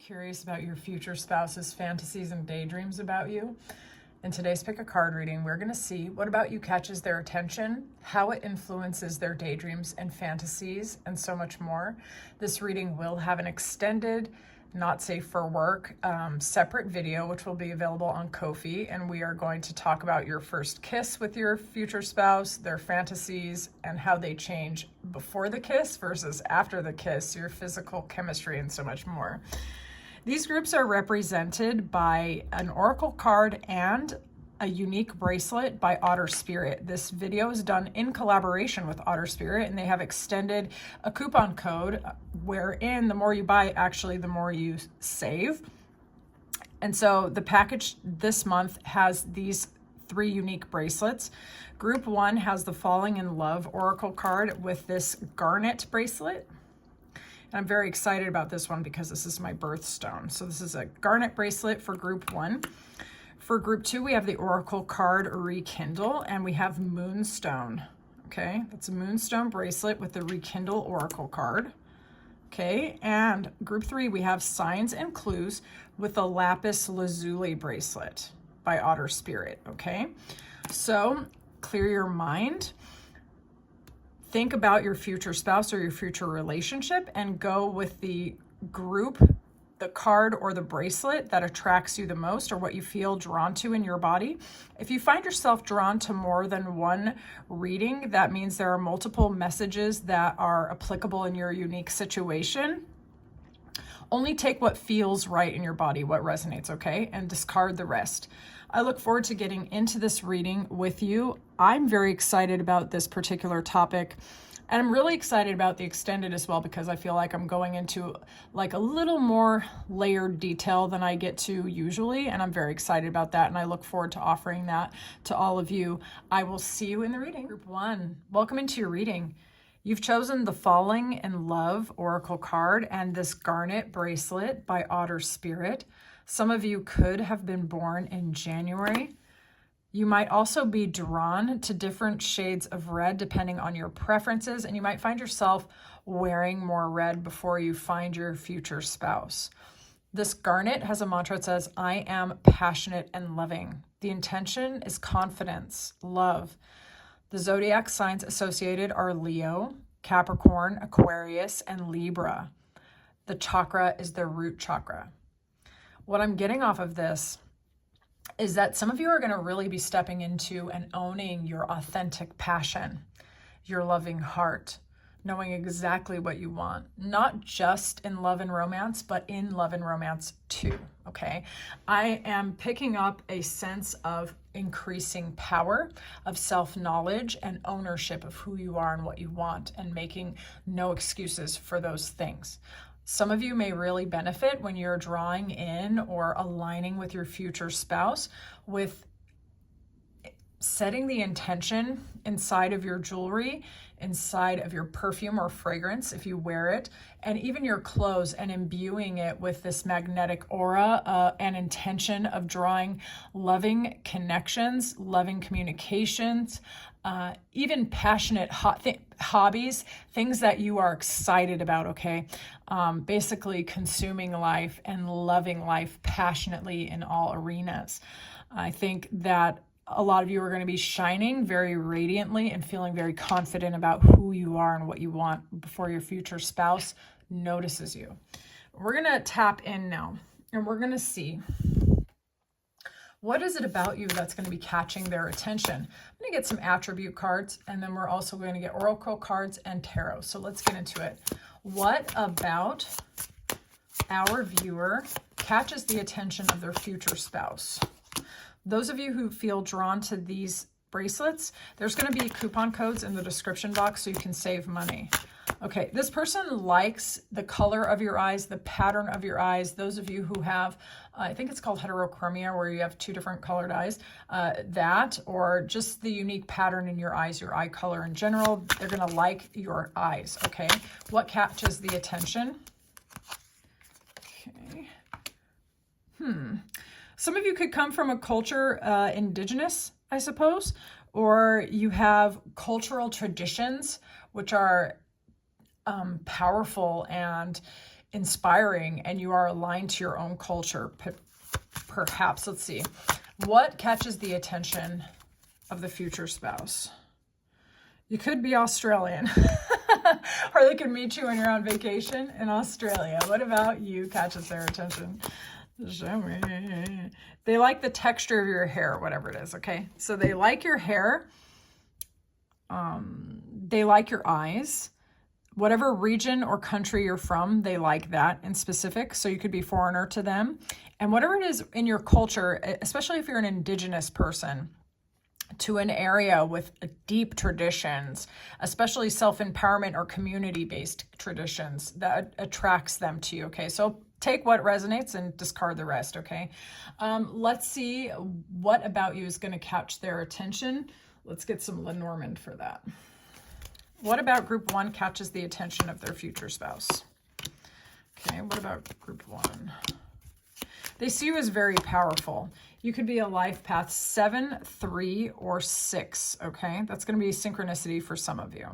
curious about your future spouse's fantasies and daydreams about you? In today's Pick a Card reading, we're going to see what about you catches their attention, how it influences their daydreams and fantasies, and so much more. This reading will have an extended, not safe for work, separate video, which will be available on Ko-fi, and we are going to talk about your first kiss with your future spouse, their fantasies, and how they change before the kiss versus after the kiss, your physical chemistry, and so much more. These groups are represented by an oracle card and a unique bracelet by Otter Spirit. This video is done in collaboration with Otter Spirit, and they have extended a coupon code wherein the more you buy, actually, the more you save. And so the package this month has these 3 unique bracelets. Group 1 has the Falling in Love oracle card with this garnet bracelet. And I'm very excited about this one because this is my birthstone. So this is a garnet bracelet for group 1. For group 2, we have the oracle card Rekindle, and we have Moonstone. Okay, that's a Moonstone bracelet with the Rekindle oracle card. Okay, and group 3, we have Signs and Clues with the Lapis Lazuli bracelet by Otter Spirit. Okay, so clear your mind. Think about your future spouse or your future relationship and go with the group, the card, or the bracelet that attracts you the most or what you feel drawn to in your body. If you find yourself drawn to more than one reading, that means there are multiple messages that are applicable in your unique situation. Only take what feels right in your body, what resonates, okay? And discard the rest. I look forward to getting into this reading with you. I'm very excited about this particular topic, and I'm really excited about the extended as well because I feel like I'm going into like a little more layered detail than I get to usually, and I'm very excited about that, and I look forward to offering that to all of you. I will see you in the reading. Group 1, welcome into your reading. You've chosen the Falling in Love oracle card and this garnet bracelet by Otter Spirit. Some of you could have been born in January. You might also be drawn to different shades of red depending on your preferences, and you might find yourself wearing more red before you find your future spouse. This garnet has a mantra that says, I am passionate and loving. The intention is confidence, love. The zodiac signs associated are Leo, Capricorn, Aquarius, and Libra. The chakra is the root chakra. What I'm getting off of this is that some of you are going to really be stepping into and owning your authentic passion, your loving heart, knowing exactly what you want, not just in love and romance, but in love and romance too, okay? I am picking up a sense of increasing power, of self-knowledge and ownership of who you are and what you want, and making no excuses for those things. Some of you may really benefit when you're drawing in or aligning with your future spouse with setting the intention inside of your jewelry, inside of your perfume or fragrance if you wear it, and even your clothes, and imbuing it with this magnetic aura and intention of drawing loving connections, loving communications, even passionate hobbies, things that you are excited about, okay? Basically consuming life and loving life passionately in all arenas. I think that a lot of you are going to be shining very radiantly and feeling very confident about who you are and what you want before your future spouse notices you. We're going to tap in now, and we're going to see what is it about you that's going to be catching their attention. I'm going to get some attribute cards, and then we're also going to get oracle cards and tarot. So let's get into it. What about our viewer catches the attention of their future spouse? Those of you who feel drawn to these bracelets, there's going to be coupon codes in the description box so you can save money. Okay, this person likes the color of your eyes, the pattern of your eyes. Those of you who have, I think it's called heterochromia, where you have 2 different colored eyes, that, or just the unique pattern in your eyes, your eye color in general, they're going to like your eyes, okay? What catches the attention? Okay. Some of you could come from a culture indigenous, I suppose, or you have cultural traditions which are powerful and inspiring and you are aligned to your own culture. Perhaps, let's see. What catches the attention of the future spouse? You could be Australian. Or they could meet you when you're on vacation in Australia. What about you catches their attention? Show me. They like the texture of your hair, whatever it is, okay? So they like your hair. They like your eyes. Whatever region or country you're from, they like that in specific. So you could be foreigner to them. And whatever it is in your culture, especially if you're an indigenous person, to an area with deep traditions, especially self-empowerment or community-based traditions, that attracts them to you, okay? So take what resonates and discard the rest, okay? Let's see what about you is going to catch their attention. Let's get some Lenormand for that. What about group 1 catches the attention of their future spouse? Okay, what about group 1? They see you as very powerful. You could be a life path 7, 3, or 6, okay? That's going to be synchronicity for some of you.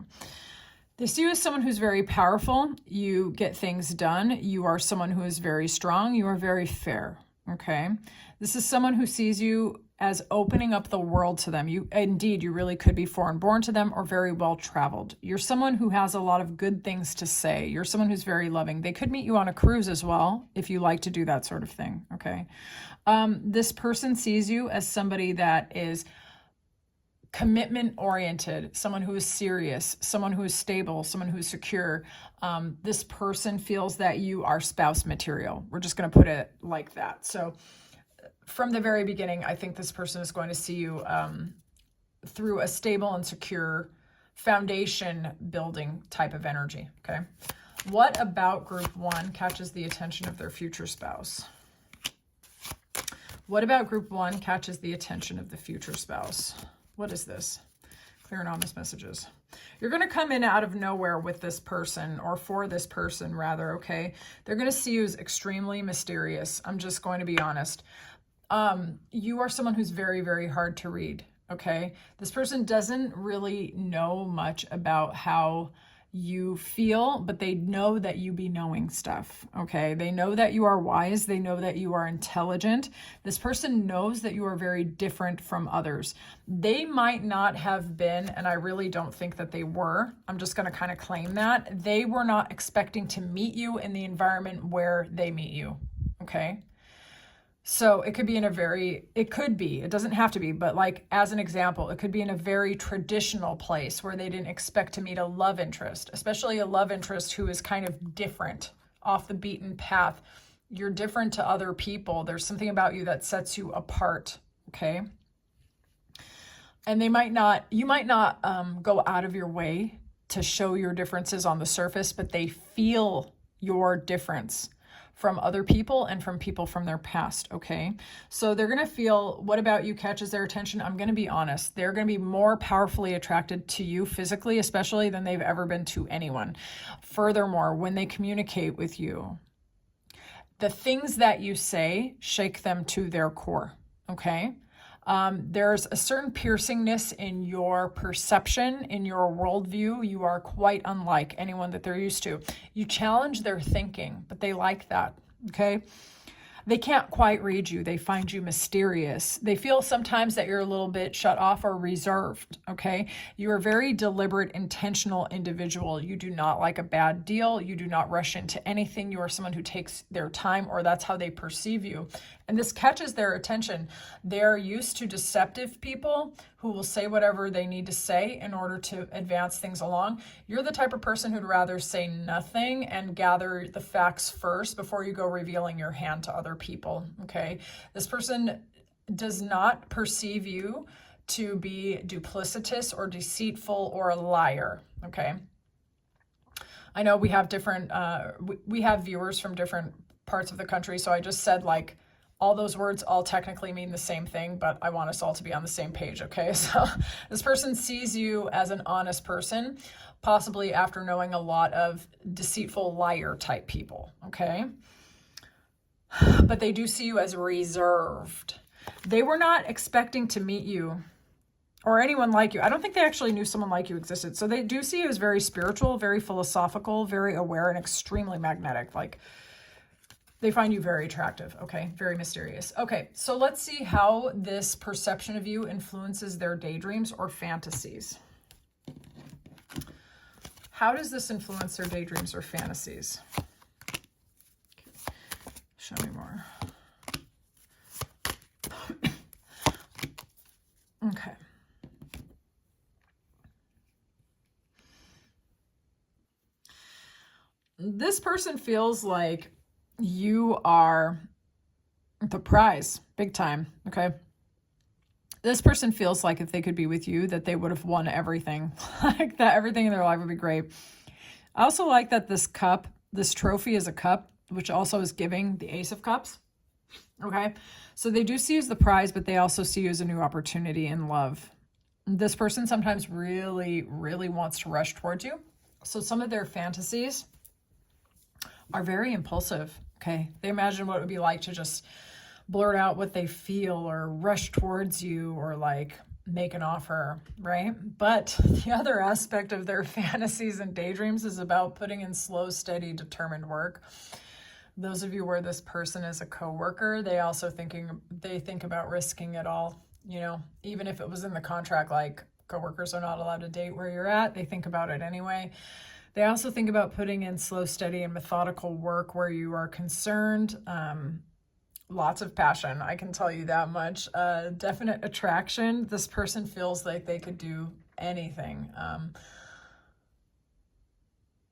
They see you as someone who's very powerful. You get things done. You are someone who is very strong. You are very fair, okay? This is someone who sees you as opening up the world to them. You really could be foreign born to them or very well traveled. You're someone who has a lot of good things to say. You're someone who's very loving. They could meet you on a cruise as well if you like to do that sort of thing, okay? This person sees you as somebody that is commitment oriented, someone who is serious, someone who is stable, someone who is secure. This person feels that you are spouse material. We're just going to put it like that. So from the very beginning, I think this person is going to see you through a stable and secure foundation building type of energy, okay? What about group 1 catches the attention of their future spouse? What about group 1 catches the attention of the future spouse? What is this? Clear anonymous messages. You're going to come in out of nowhere with this person, or for this person rather, okay? They're going to see you as extremely mysterious. I'm just going to be honest. You are someone who's very, very hard to read, okay? This person doesn't really know much about how you feel, but they know that you be knowing stuff, okay? They know that you are wise. They know that you are intelligent. This person knows that you are very different from others. They might not have been, and I really don't think that they were, I'm just going to kind of claim that, they were not expecting to meet you in the environment where they meet you, okay? So it could be in a very, it doesn't have to be, but like as an example, it could be in a very traditional place where they didn't expect to meet a love interest, especially a love interest who is kind of different, off the beaten path. You're different to other people. There's something about you that sets you apart, okay? And you might not go out of your way to show your differences on the surface, but they feel your difference from other people and from people from their past, okay? So they're going to feel, what about you catches their attention? I'm going to be honest. They're going to be more powerfully attracted to you physically, especially, than they've ever been to anyone. Furthermore, when they communicate with you, the things that you say shake them to their core, okay? There's a certain piercingness in your perception, in your worldview. You are quite unlike anyone that they're used to. You challenge their thinking, but they like that, okay? They can't quite read you. They find you mysterious. They feel sometimes that you're a little bit shut off or reserved, okay? You're a very deliberate, intentional individual. You do not like a bad deal. You do not rush into anything. You are someone who takes their time, or that's how they perceive you. And this catches their attention. They're used to deceptive people who will say whatever they need to say in order to advance things along. You're the type of person who'd rather say nothing and gather the facts first before you go revealing your hand to other people, okay? This person does not perceive you to be duplicitous or deceitful or a liar, okay? I know we have different, we have viewers from different parts of the country, so I just said like, all those words all technically mean the same thing, but I want us all to be on the same page, okay? So this person sees you as an honest person, possibly after knowing a lot of deceitful liar type people, okay? But they do see you as reserved. They were not expecting to meet you or anyone like you. I don't think they actually knew someone like you existed. So they do see you as very spiritual, very philosophical, very aware, and extremely magnetic. Like, they find you very attractive, okay? Very mysterious. Okay, so let's see how this perception of you influences their daydreams or fantasies. How does this influence their daydreams or fantasies? Show me more. Okay. This person feels like you are the prize, big time, okay? This person feels like if they could be with you, that they would have won everything. Like that everything in their life would be great. I also like that this cup, this trophy is a cup, which also is giving the Ace of Cups, okay? So they do see you as the prize, but they also see you as a new opportunity in love. This person sometimes really, really wants to rush towards you. So some of their fantasies are very impulsive, okay? They imagine what it would be like to just blurt out what they feel or rush towards you or like make an offer, right? But the other aspect of their fantasies and daydreams is about putting in slow, steady, determined work. Those of you where this person is a coworker, they think about risking it all, you know, even if it was in the contract, like coworkers are not allowed to date where you're at, they think about it anyway. They also think about putting in slow, steady, and methodical work where you are concerned. Lots of passion, I can tell you that much. Definite attraction. This person feels like they could do anything.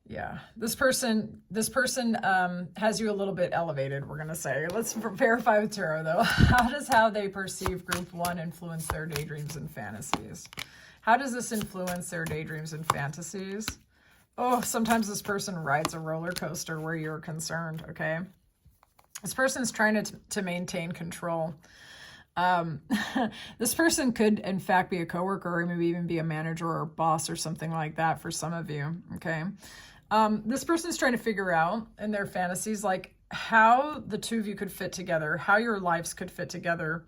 Yeah, this person has you a little bit elevated, we're gonna say. Let's verify with tarot though. How does how they perceive group one influence their daydreams and fantasies? How does this influence their daydreams and fantasies? Oh, sometimes this person rides a roller coaster where you're concerned, okay? This person's trying to maintain control. This person could, in fact, be a coworker or maybe even be a manager or a boss or something like that for some of you, okay? This person's trying to figure out in their fantasies, like, how the two of you could fit together, how your lives could fit together.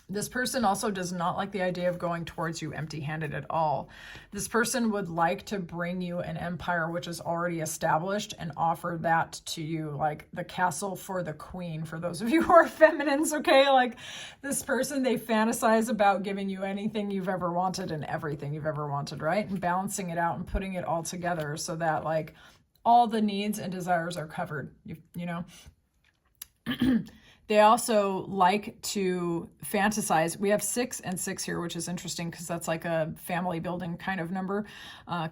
This person also does not like the idea of going towards you empty-handed at all. This person would like to bring you an empire which is already established and offer that to you, like the castle for the queen, for those of you who are feminines, okay? Like this person, they fantasize about giving you anything you've ever wanted and everything you've ever wanted, right? And balancing it out and putting it all together so that like all the needs and desires are covered, you know? They also like to fantasize. We have 6 and 6 here, which is interesting because that's like a family building kind of number,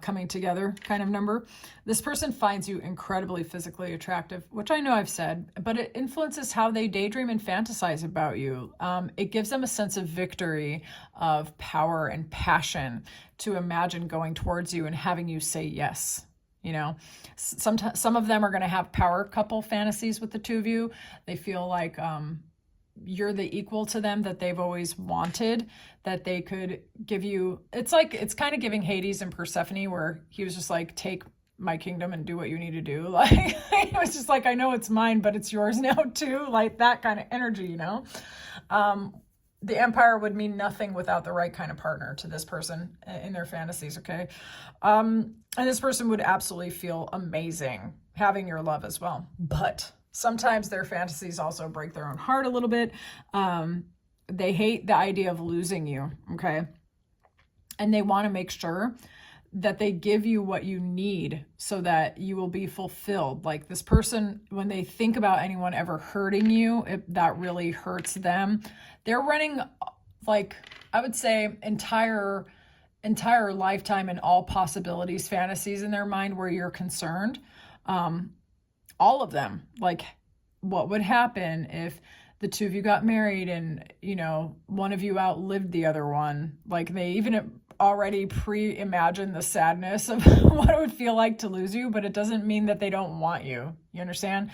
coming together kind of number. This person finds you incredibly physically attractive, which I know I've said, but it influences how they daydream and fantasize about you. It gives them a sense of victory, of power and passion to imagine going towards you and having you say yes. You know, sometimes some of them are going to have power couple fantasies with the two of you. They feel like you're the equal to them that they've always wanted, that they could give you. It's like, it's kind of giving Hades and Persephone, where he was just like, take my kingdom and do what you need to do. Like, it was just like, I know it's mine, but it's yours now too. Like that kind of energy, you know. The empire would mean nothing without the right kind of partner to this person in their fantasies, okay? And this person would absolutely feel amazing having your love as well. But sometimes their fantasies also break their own heart a little bit. They hate the idea of losing you, okay? And they want to make sure that they give you what you need so that you will be fulfilled. Like this person, when they think about anyone ever hurting you, that really hurts them. They're running, like, I would say entire lifetime and all possibilities, fantasies in their mind where you're concerned. All of them, like what would happen if the two of you got married and, you know, one of you outlived the other one. Like they even already pre-imagine the sadness of what it would feel like to lose you, but it doesn't mean that they don't want you. You understand?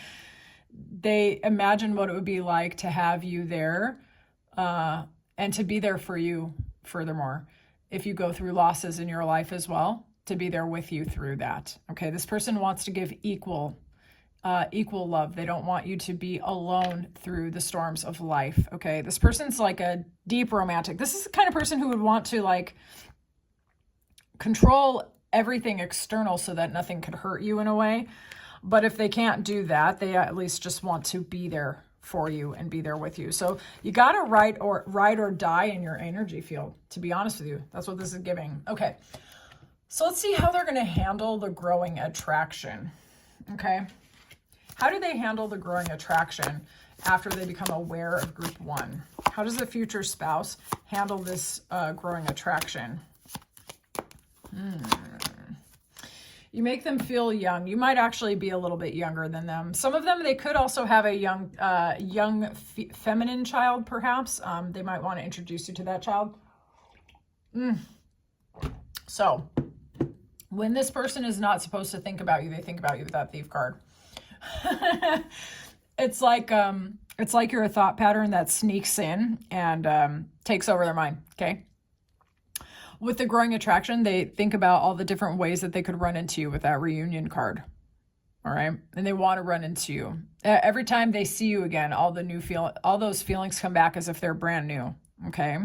They imagine what it would be like to have you there, and to be there for you furthermore. If you go through losses in your life as well, to be there with you through that. Okay, this person wants to give equal equal love. They don't want you to be alone through the storms of life. Okay. This person's like a deep romantic. This is the kind of person who would want to like control everything external so that nothing could hurt you in a way. But if they can't do that, they at least just want to be there for you and be there with you. So you got to ride or die in your energy field, to be honest with you. That's what this is giving. Okay. So let's see how they're going to handle the growing attraction. Okay. How do they handle the growing attraction after they become aware of group one? How does the future spouse handle this growing attraction? You make them feel young. You might actually be a little bit younger than them. Some of them, they could also have a young feminine child, perhaps. They might want to introduce you to that child. So when this person is not supposed to think about you, they think about you with that Thief card. It's like you're a thought pattern that sneaks in and takes over their mind. Okay. With the growing attraction, they think about all the different ways that they could run into you with that reunion card. All right. And they want to run into you. Every time they see you again, all those feelings come back as if they're brand new. Okay.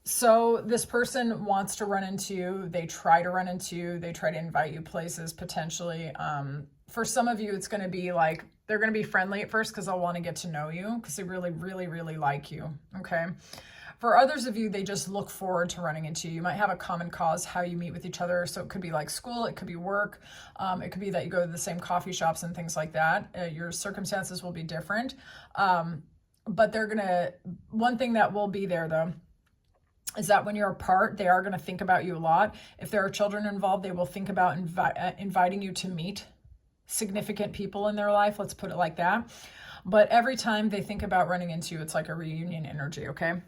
So this person wants to run into you. They try to run into you. They try to invite you places potentially. For some of you, it's going to be like, they're going to be friendly at first because they'll want to get to know you because they really, really, really like you. Okay. For others of you, they just look forward to running into you. You might have a common cause how you meet with each other. So it could be like school, it could be work. It could be that you go to the same coffee shops and things like that. Your circumstances will be different. But one thing that will be there though, is that when you're apart, they are going to think about you a lot. If there are children involved, they will think about inviting you to meet significant people in their life. Let's put it like that. But every time they think about running into you, it's like a reunion energy. Okay.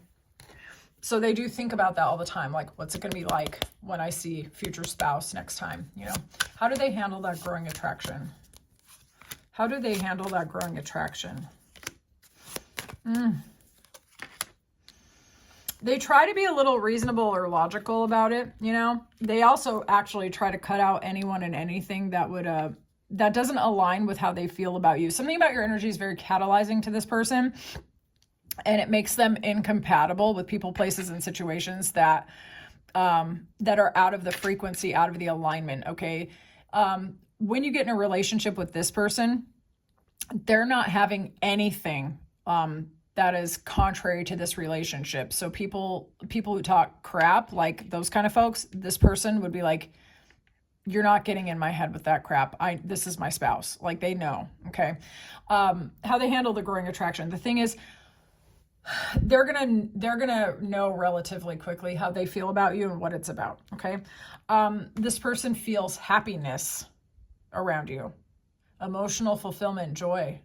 So they do think about that all the time. Like, what's it going to be like when I see future spouse next time? You know, how do they handle that growing attraction? How do they handle that growing attraction? They try to be a little reasonable or logical about it. You know, they also actually try to cut out anyone and anything that would, that doesn't align with how they feel about you. Something about your energy is very catalyzing to this person. And it makes them incompatible with people, places, and situations that are out of the frequency, out of the alignment. Okay. When you get in a relationship with this person, they're not having anything that is contrary to this relationship. So people who talk crap, like those kind of folks, this person would be like, you're not getting in my head with that crap. This is my spouse. Like, they know. Okay. How they handle the growing attraction. The thing is, they're gonna know relatively quickly how they feel about you and what it's about. Okay. This person feels happiness around you, emotional fulfillment, joy,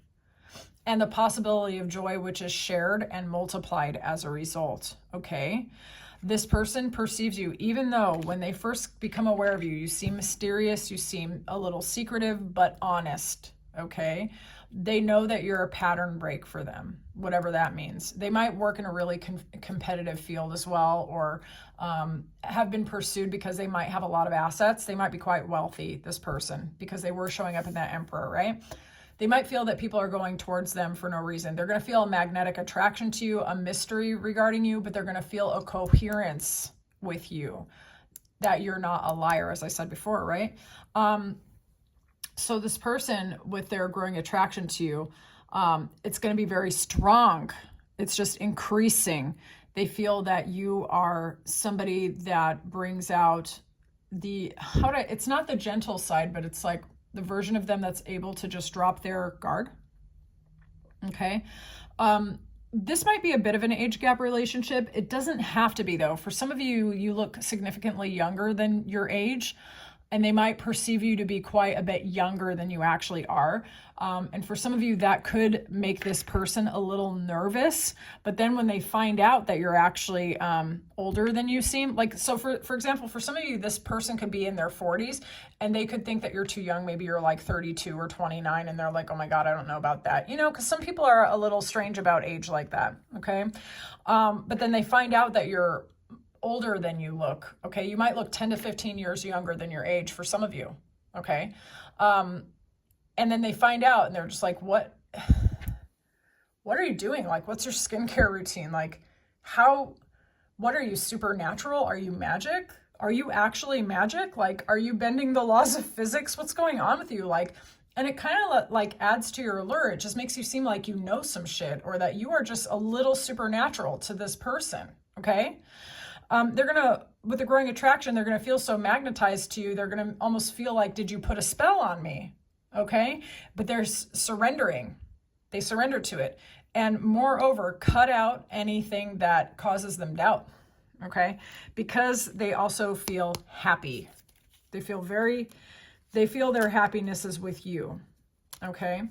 and the possibility of joy, which is shared and multiplied as a result. Okay. This person perceives you, even though when they first become aware of you, you seem mysterious, you seem a little secretive, but honest. Okay. They know that you're a pattern break for them, whatever that means. They might work in a really competitive field as well, or have been pursued because they might have a lot of assets. They might be quite wealthy, this person, because they were showing up in that Emperor, right? They might feel that people are going towards them for no reason. They're going to feel a magnetic attraction to you, a mystery regarding you, but they're going to feel a coherence with you, that you're not a liar, as I said before, right? So this person, with their growing attraction to you, it's going to be very strong. It's just increasing. They feel that you are somebody that brings out it's not the gentle side, but it's like the version of them that's able to just drop their guard. Okay. This might be a bit of an age gap relationship. It doesn't have to be, though. For some of you, you look significantly younger than your age. And they might perceive you to be quite a bit younger than you actually are. And for some of you, that could make this person a little nervous. But then when they find out that you're actually older than you seem, like, so for example, for some of you, this person could be in their 40s and they could think that you're too young. Maybe you're like 32 or 29 and they're like, oh my God, I don't know about that. You know, because some people are a little strange about age like that. Okay. But then they find out that you're older than you look. Okay. You might look 10 to 15 years younger than your age for some of you. Okay. And then they find out and they're just like, what are you doing? Like, what's your skincare routine? Like, what are you, supernatural? Are you magic? Are you actually magic? Like, are you bending the laws of physics? What's going on with you? Like, and it kind of like adds to your allure. It just makes you seem like you know some shit, or that you are just a little supernatural to this person, okay? With the growing attraction, they're gonna feel so magnetized to you, they're gonna almost feel like, did you put a spell on me? Okay? But they're surrendering. They surrender to it. And moreover, cut out anything that causes them doubt, okay? Because they also feel happy. They feel their happiness is with you, okay?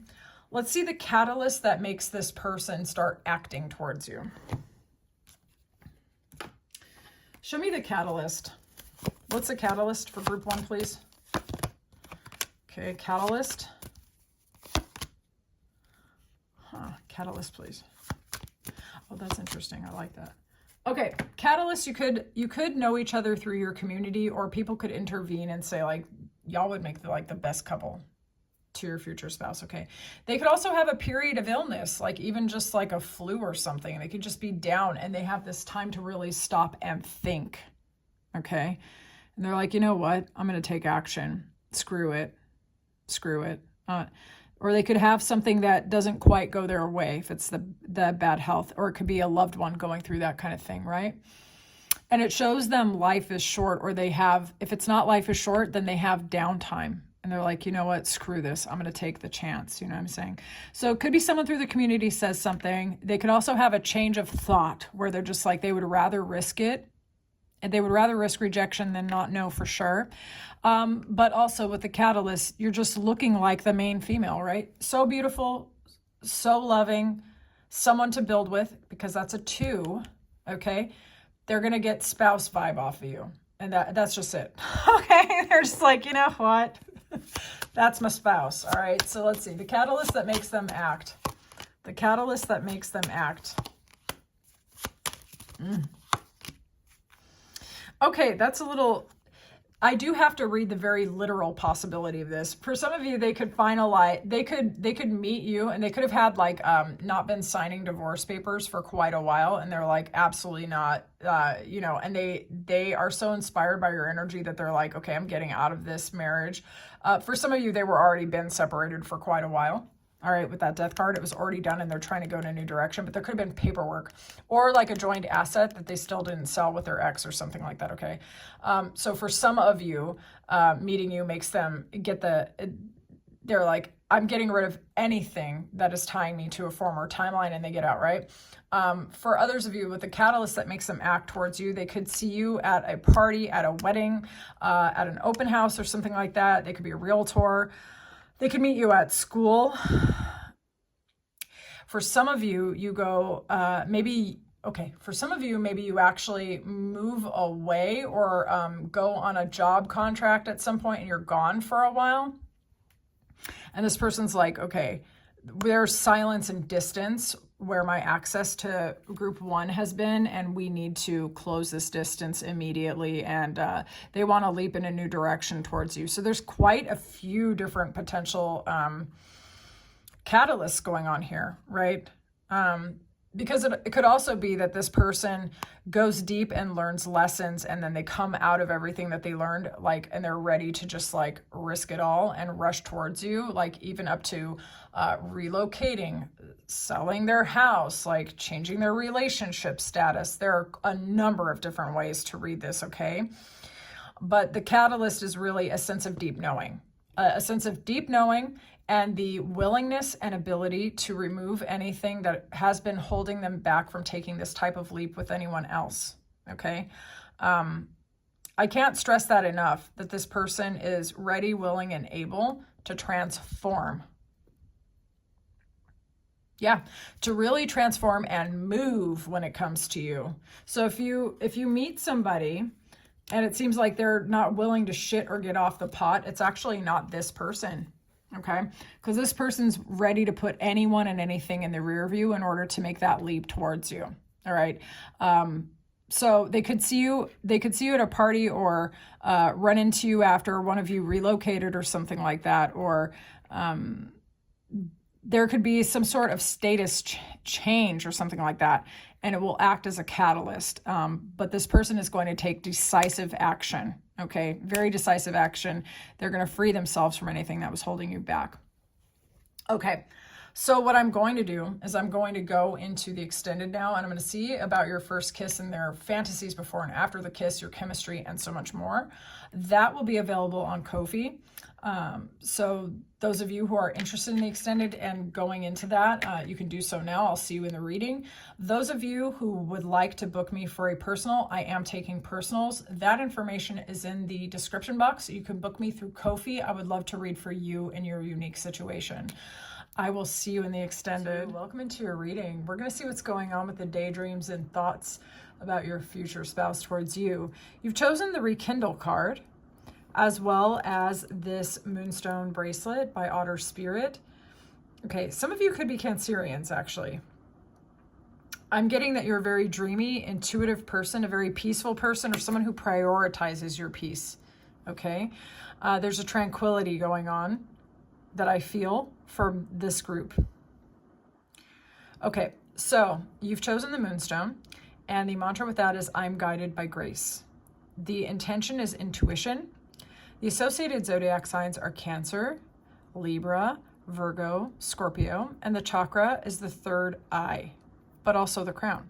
Let's see the catalyst that makes this person start acting towards you. Show me the catalyst. What's the catalyst for group 1, please? Okay, catalyst. Catalyst, please. Oh, that's interesting. I like that. Okay, catalyst, you could know each other through your community, or people could intervene and say, like, y'all would make the best couple to your future spouse, okay? They could also have a period of illness, like even just like a flu or something. They could just be down and they have this time to really stop and think, okay? And they're like, you know what? I'm going to take action. Screw it. Or they could have something that doesn't quite go their way, if it's the bad health, or it could be a loved one going through that kind of thing, right? And it shows them life is short, or if it's not life is short, then they have downtime. And they're like, you know what, screw this. I'm going to take the chance. You know what I'm saying? So it could be someone through the community says something. They could also have a change of thought where they're just like, they would rather risk it. And they would rather risk rejection than not know for sure. But also with the catalyst, you're just looking like the main female, right? So beautiful, so loving, someone to build with, because that's a 2, okay? They're going to get spouse vibe off of you. And that's just it. Okay, they're just like, you know what? That's my spouse. All right, so let's see. The catalyst that makes them act. The catalyst that makes them act. Okay, that's a little... I do have to read the very literal possibility of this. For some of you, they could finalize, they could meet you, and they could have had like not been signing divorce papers for quite a while, and they're like, absolutely not, you know, and they are so inspired by your energy that they're like, okay, I'm getting out of this marriage. For some of you, they were already been separated for quite a while. All right, with that death card, it was already done and they're trying to go in a new direction, but there could have been paperwork or like a joint asset that they still didn't sell with their ex or something like that, okay? So for some of you, meeting you makes them they're like, I'm getting rid of anything that is tying me to a former timeline, and they get out, right? For others of you, with the catalyst that makes them act towards you, they could see you at a party, at a wedding, at an open house or something like that. They could be a realtor. They could meet you at school. For some of you, you go, for some of you, maybe you actually move away or go on a job contract at some point and you're gone for a while. And this person's like, okay, there's silence and distance where my access to group 1 has been, and we need to close this distance immediately. And they want to leap in a new direction towards you. So there's quite a few different potential catalysts going on here, right? Because it could also be that this person goes deep and learns lessons, and then they come out of everything that they learned, like, and they're ready to just like risk it all and rush towards you, like even up to relocating, selling their house, like changing their relationship status. There are a number of different ways to read this, okay? But the catalyst is really a sense of deep knowing, and the willingness and ability to remove anything that has been holding them back from taking this type of leap with anyone else, okay? I can't stress that enough, that this person is ready, willing, and able to transform. Yeah, to really transform and move when it comes to you. So if you meet somebody and it seems like they're not willing to shit or get off the pot, it's actually not this person. Okay, because this person's ready to put anyone and anything in the rear view in order to make that leap towards you. All right. So they could see you at a party, or run into you after one of you relocated or something like that, or there could be some sort of status change or something like that, and it will act as a catalyst. But this person is going to take decisive action, okay? Very decisive action. They're going to free themselves from anything that was holding you back. Okay, so what I'm going to do is I'm going to go into the extended now, and I'm going to see about your first kiss and their fantasies before and after the kiss, your chemistry, and so much more. That will be available on Ko-fi. So those of you who are interested in the extended and going into that, you can do so now. I'll see you in the reading. Those of you who would like to book me for a personal, I am taking personals. That information is in the description box. You can book me through Ko-fi. I would love to read for you in your unique situation. I will see you in the extended. Welcome into your reading. We're going to see what's going on with the daydreams and thoughts about your future spouse towards you. You've chosen the Rekindle card, as well as this Moonstone bracelet by Otter Spirit. Okay, some of you could be Cancerians, actually. I'm getting that you're a very dreamy, intuitive person, a very peaceful person, or someone who prioritizes your peace, okay? There's a tranquility going on that I feel from this group. Okay, so you've chosen the Moonstone, and the mantra with that is, I'm guided by grace. The intention is intuition. The associated zodiac signs are Cancer, Libra, Virgo, Scorpio, and the chakra is the third eye, but also the crown.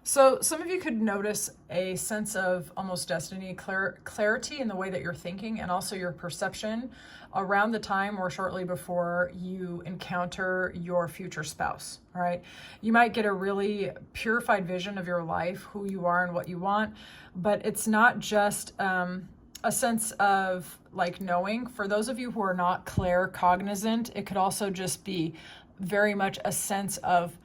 So some of you could notice a sense of almost destiny, clarity in the way that you're thinking, and also your perception around the time or shortly before you encounter your future spouse, all right? You might get a really purified vision of your life, who you are and what you want, but it's not just a sense of like knowing. For those of you who are not claircognizant, it could also just be very much a sense of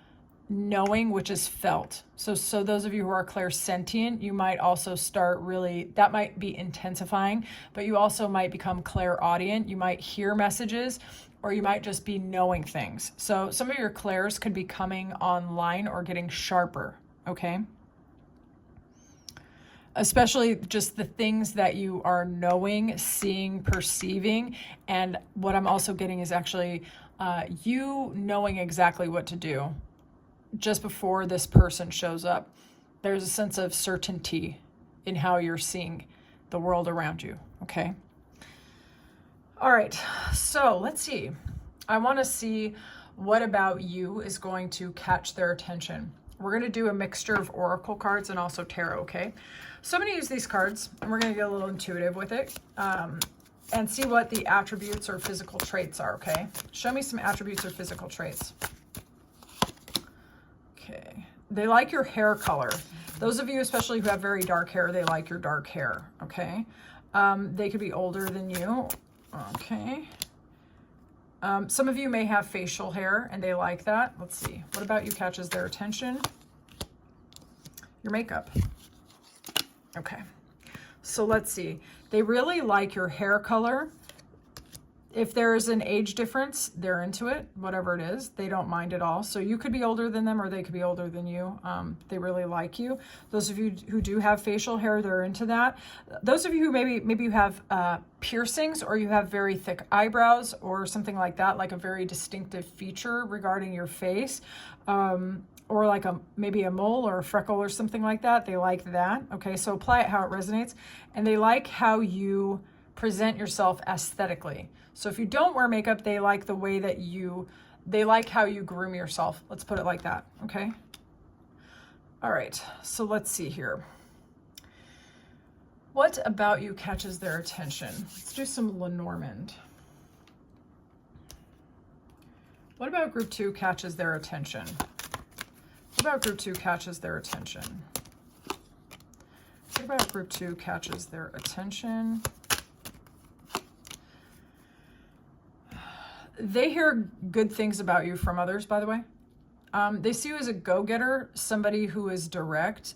knowing, which is felt. So those of you who are clairsentient, you might also start really, that might be intensifying, but you also might become clairaudient. You might hear messages, or you might just be knowing things. So some of your clairs could be coming online or getting sharper, okay? Especially just the things that you are knowing, seeing, perceiving. And what I'm also getting is actually you knowing exactly what to do just before this person shows up. There's a sense of certainty in how you're seeing the world around you, okay? All right, so let's see. I want to see what about you is going to catch their attention. We're going to do a mixture of oracle cards and also tarot, okay? So I'm going to use these cards, and we're going to get a little intuitive with it and see what the attributes or physical traits are, okay? Show me some attributes or physical traits. Okay, they like your hair color. Those of you, especially who have very dark hair, they like your dark hair, okay? They could be older than you, okay? Some of you may have facial hair and they like that. Let's see, what about you catches their attention? Your makeup. Okay, so let's see. They really like your hair color. If there's an age difference, they're into it, whatever it is. They don't mind at all. So you could be older than them, or they could be older than you. They really like you. Those of you who do have facial hair, they're into that. Those of you who maybe you have piercings, or you have very thick eyebrows or something like that, like a very distinctive feature regarding your face, or like maybe a mole or a freckle or something like that, they like that. Okay, so apply it how it resonates. And they like how you present yourself aesthetically. So if you don't wear makeup, they like the way that they like how you groom yourself. Let's put it like that, okay? All right, so let's see here. What about you catches their attention? Let's do some Lenormand. What about group 2 catches their attention? What about group 2 catches their attention? What about group 2 catches their attention? They hear good things about you from others, by the way. They see you as a go-getter, somebody who is direct.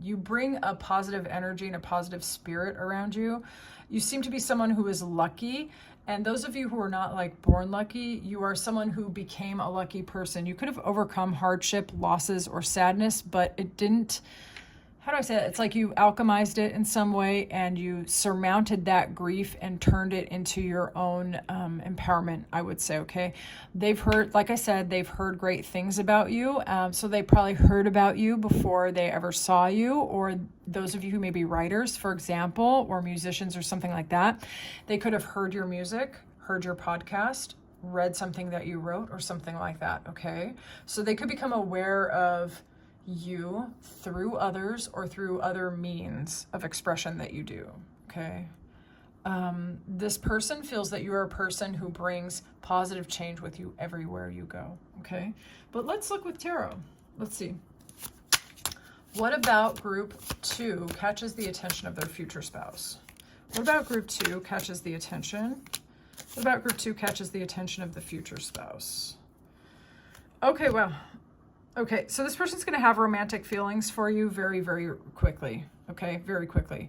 You bring a positive energy and a positive spirit around you. You seem to be someone who is lucky. And those of you who are not like born lucky, you are someone who became a lucky person. You could have overcome hardship, losses, or sadness, but it didn't how do I say it? It's like you alchemized it in some way and you surmounted that grief and turned it into your own empowerment, I would say, okay? They've heard, like I said, they've heard great things about you. So they probably heard about you before they ever saw you, or those of you who may be writers, for example, or musicians or something like that, they could have heard your music, heard your podcast, read something that you wrote or something like that, okay? So they could become aware of you through others or through other means of expression that you do, okay? This person feels that you are a person who brings positive change with you everywhere you go, okay? But let's look with tarot. Let's see. What about group 2 catches the attention of their future spouse? What about group 2 catches the attention? What about group 2 catches the attention of the future spouse? Okay, well, okay, so this person's going to have romantic feelings for you very, very quickly, okay? Very quickly.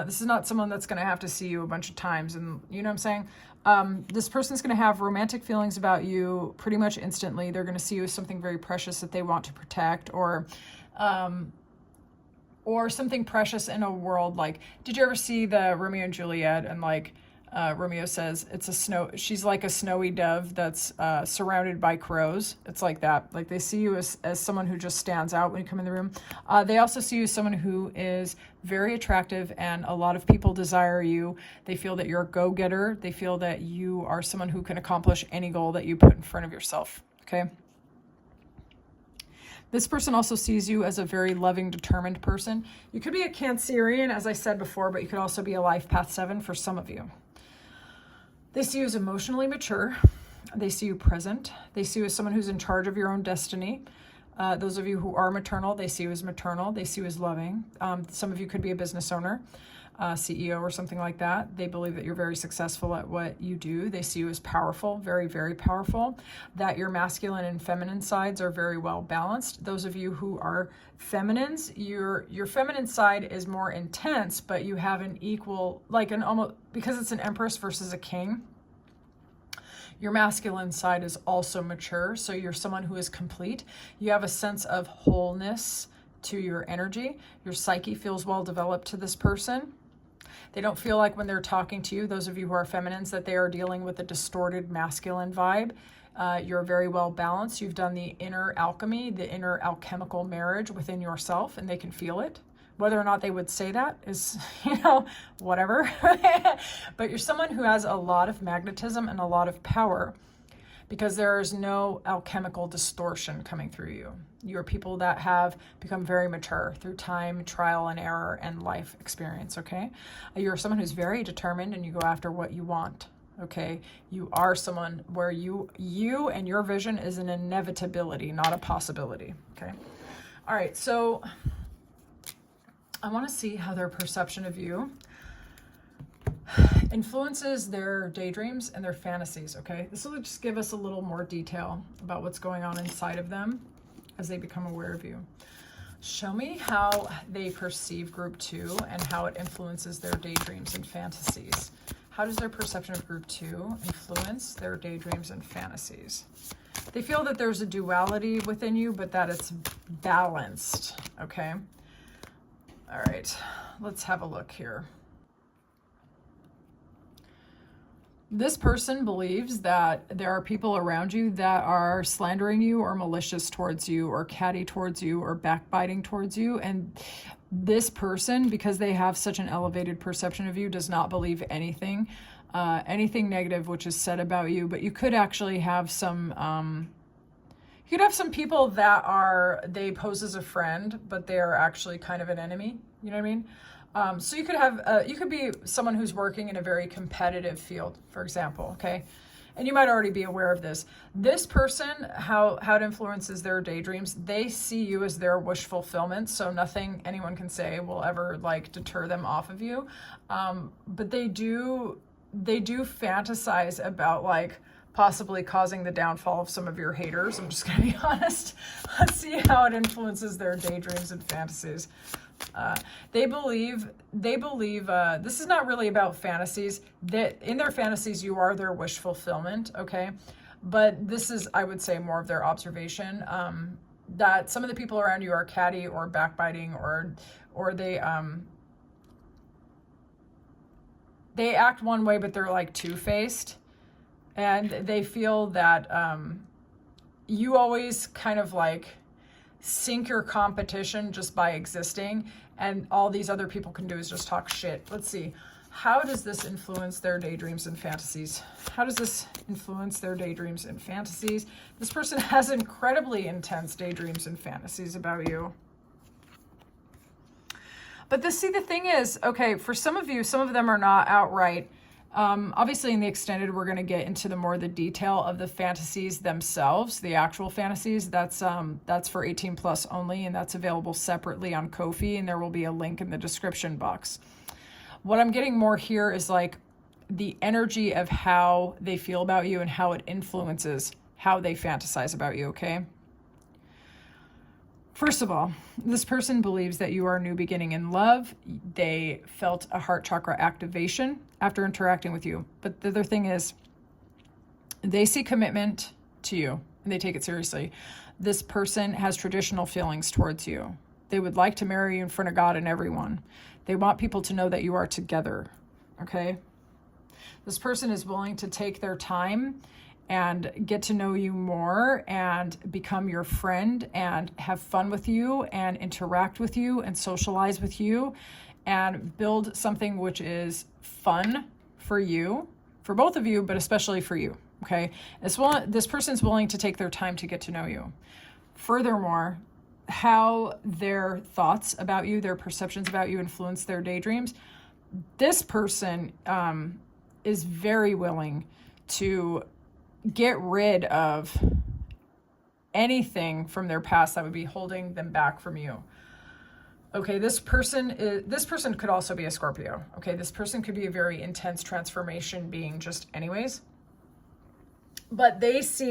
This is not someone that's going to have to see you a bunch of times, and you know what I'm saying? This person's going to have romantic feelings about you pretty much instantly. They're going to see you as something very precious that they want to protect, or something precious in a world. Like, did you ever see the Romeo and Juliet, and like, Romeo says she's like a snowy dove that's surrounded by crows. It's like that. Like, they see you as someone who just stands out when you come in the room. They also see you as someone who is very attractive, and a lot of people desire you. They feel that you're a go-getter. They feel that you are someone who can accomplish any goal that you put in front of yourself, okay? This person also sees you as a very loving, determined person. You could be a Cancerian, as I said before, but you could also be a life path 7 for some of you. They see you as emotionally mature. They see you present. They see you as someone who's in charge of your own destiny. Those of you who are maternal, they see you as maternal. They see you as loving. Some of you could be a business owner, CEO or something like that. They believe that you're very successful at what you do. They see you as powerful, very, very powerful, that your masculine and feminine sides are very well balanced. Those of you who are feminines, your feminine side is more intense, but you have an equal, like an almost, because it's an empress versus a king, your masculine side is also mature. So you're someone who is complete. You have a sense of wholeness to your energy. Your psyche feels well developed to this person. They don't feel like when they're talking to you, those of you who are feminines, that they are dealing with a distorted masculine vibe. You're very well balanced. You've done the inner alchemy, the inner alchemical marriage within yourself, and they can feel it. Whether or not they would say that is, whatever. But you're someone who has a lot of magnetism and a lot of power, because there is no alchemical distortion coming through you. You're people that have become very mature through time, trial and error, and life experience, okay? You're someone who's very determined, and you go after what you want, okay? You are someone where you and your vision is an inevitability, not a possibility, okay? All right, so I want to see how their perception of you influences their daydreams and their fantasies, okay? This will just give us a little more detail about what's going on inside of them as they become aware of you. Show me how they perceive group 2 and how it influences their daydreams and fantasies. How does their perception of group 2 influence their daydreams and fantasies? They feel that there's a duality within you, but that it's balanced, okay? All right, let's have a look here. This person believes that there are people around you that are slandering you or malicious towards you or catty towards you or backbiting towards you. And this person, because they have such an elevated perception of you, does not believe anything negative which is said about you. But you could actually have some people that they pose as a friend, but they are actually kind of an enemy. You know what I mean? So you could be someone who's working in a very competitive field, for example, okay? And you might already be aware of this. This person, how it influences their daydreams, they see you as their wish fulfillment, so nothing anyone can say will ever like deter them off of you. But they do fantasize about like possibly causing the downfall of some of your haters. I'm just gonna be honest. Let's see how it influences their daydreams and fantasies. They believe this is not really about fantasies. That in their fantasies you are their wish fulfillment, okay? But this is, I would say, more of their observation. that some of the people around you are catty or backbiting, or they act one way, but they're like two-faced, and they feel that you always kind of like sink your competition just by existing, and all these other people can do is just talk shit. Let's see. How does this influence their daydreams and fantasies? How does this influence their daydreams and fantasies? This person has incredibly intense daydreams and fantasies about you. But the thing is, okay, for some of you, some of them are not outright. Obviously, in the extended, we're going to get into the detail of the fantasies themselves, the actual fantasies. That's for 18 plus only, and that's available separately on Ko-fi, and there will be a link in the description box. What I'm getting more here is like the energy of how they feel about you and how it influences how they fantasize about you, okay? First of all, this person believes that you are a new beginning in love. They felt a heart chakra activation after interacting with you. But the other thing is, they see commitment to you and they take it seriously. This person has traditional feelings towards you. They would like to marry you in front of God and everyone. They want people to know that you are together, okay? This person is willing to take their time and get to know you more and become your friend and have fun with you and interact with you and socialize with you and build something which is fun for you, for both of you, but especially for you, okay? This person's willing to take their time to get to know you. Furthermore, how their thoughts about you, their perceptions about you influence their daydreams. This person is very willing to get rid of anything from their past that would be holding them back from you. Okay, this person could also be a Scorpio. Okay, this person could be a very intense transformation being just anyways. But this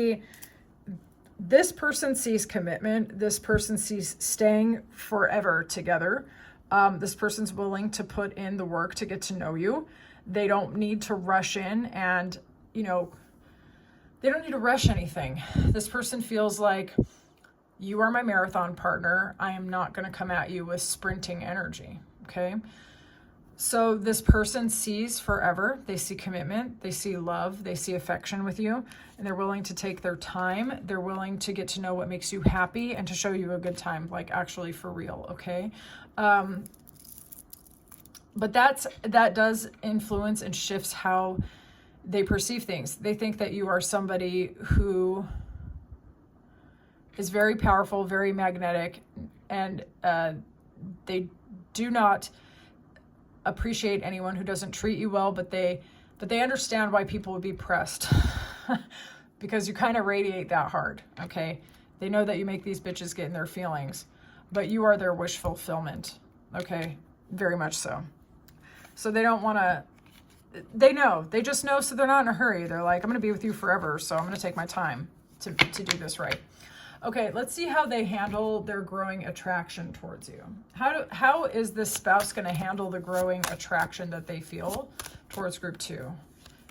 person sees commitment. This person sees staying forever together. This person's willing to put in the work to get to know you. They don't need to rush in and, they don't need to rush anything. This person feels like, you are my marathon partner. I am not going to come at you with sprinting energy, okay? So this person sees forever. They see commitment. They see love. They see affection with you. And they're willing to take their time. They're willing to get to know what makes you happy and to show you a good time, like actually for real, okay? But that does influence and shifts how they perceive things. They think that you are somebody who is very powerful, very magnetic, and they do not appreciate anyone who doesn't treat you well, but they understand why people would be pressed because you kind of radiate that hard, okay? They know that you make these bitches get in their feelings, but you are their wish fulfillment, okay? Very much so. So they don't want to, they just know, so they're not in a hurry. They're like, I'm going to be with you forever, so I'm going to take my time to do this right. Okay, let's see how they handle their growing attraction towards you. How is this spouse going to handle the growing attraction that they feel towards group 2?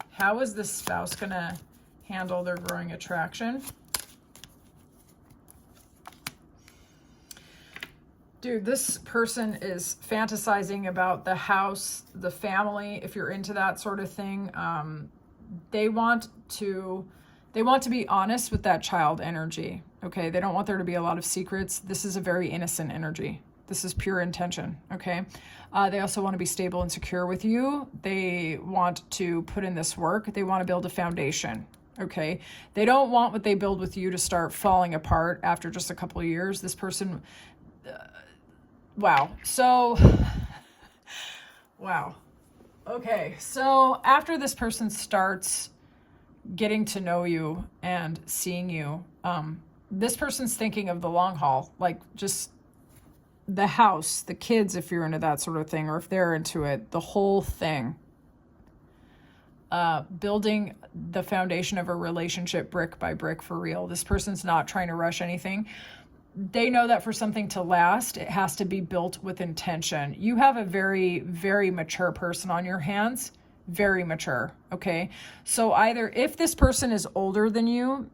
How is this spouse going to handle their growing attraction? Dude, this person is fantasizing about the house, the family, if you're into that sort of thing. They want to be honest with that child energy, okay? They don't want there to be a lot of secrets. This is a very innocent energy. This is pure intention, okay? They also want to be stable and secure with you. They want to put in this work. They want to build a foundation, okay? They don't want what they build with you to start falling apart after just a couple of years. This person, wow. So, wow. Okay, so after this person starts getting to know you and seeing you, this person's thinking of the long haul, like just the house, the kids, if you're into that sort of thing, or if they're into it, the whole thing. Building the foundation of a relationship brick by brick for real. This person's not trying to rush anything. They know that for something to last, it has to be built with intention. You have a very, very mature person on your hands. Very mature, okay? So either if this person is older than you,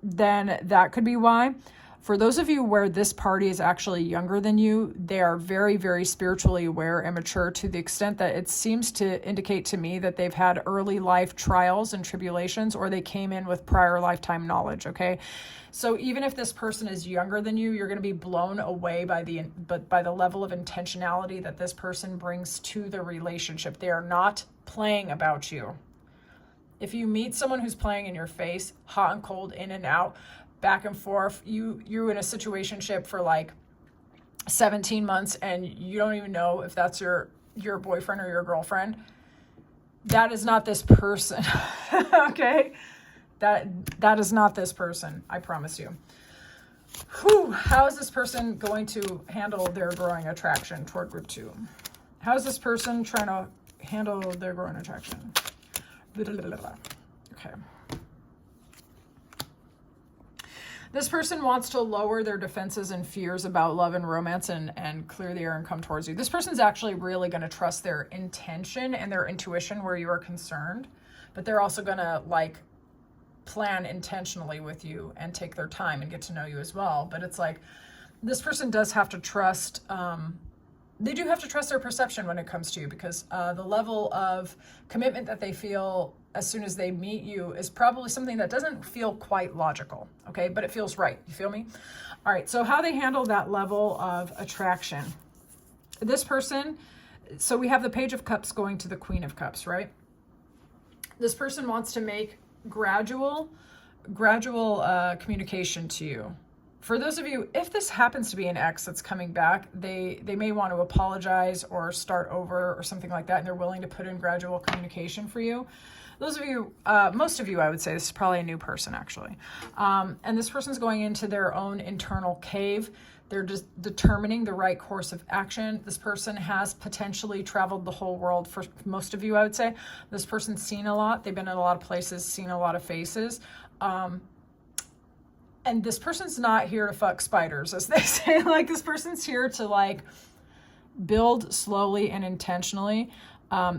then that could be why. For those of you where this party is actually younger than you, they are very, very spiritually aware and mature to the extent that it seems to indicate to me that they've had early life trials and tribulations, or they came in with prior lifetime knowledge, okay? So even if this person is younger than you, you're going to be blown away by the level of intentionality that this person brings to the relationship. They are not playing about you. If you meet someone who's playing in your face, hot and cold, in and out, back and forth, you're in a situationship for like 17 months and you don't even know if that's your boyfriend or your girlfriend, that is not this person. Okay? That is not this person, I promise you. Whew, how is this person going to handle their growing attraction toward group 2? How is this person trying to handle their growing attraction? Okay. This person wants to lower their defenses and fears about love and romance and clear the air and come towards you. This person's actually really going to trust their intention and their intuition where you are concerned, but they're also going to like plan intentionally with you and take their time and get to know you as well. But it's like this person does have to trust, they do have to trust their perception when it comes to you, because the level of commitment that they feel as soon as they meet you is probably something that doesn't feel quite logical, okay? But it feels right. You feel me? All right, so how they handle that level of attraction. This person, so we have the Page of Cups going to the Queen of Cups, right? This person wants to make gradual communication to you. For those of you, if this happens to be an ex that's coming back, they may want to apologize or start over or something like that, and they're willing to put in gradual communication for you. Those of you, most of you, I would say, this is probably a new person, actually. And this person's going into their own internal cave. They're just determining the right course of action. This person has potentially traveled the whole world. For most of you, I would say. This person's seen a lot. They've been in a lot of places, seen a lot of faces. And this person's not here to fuck spiders, as they say. Like, this person's here to, like, build slowly and intentionally.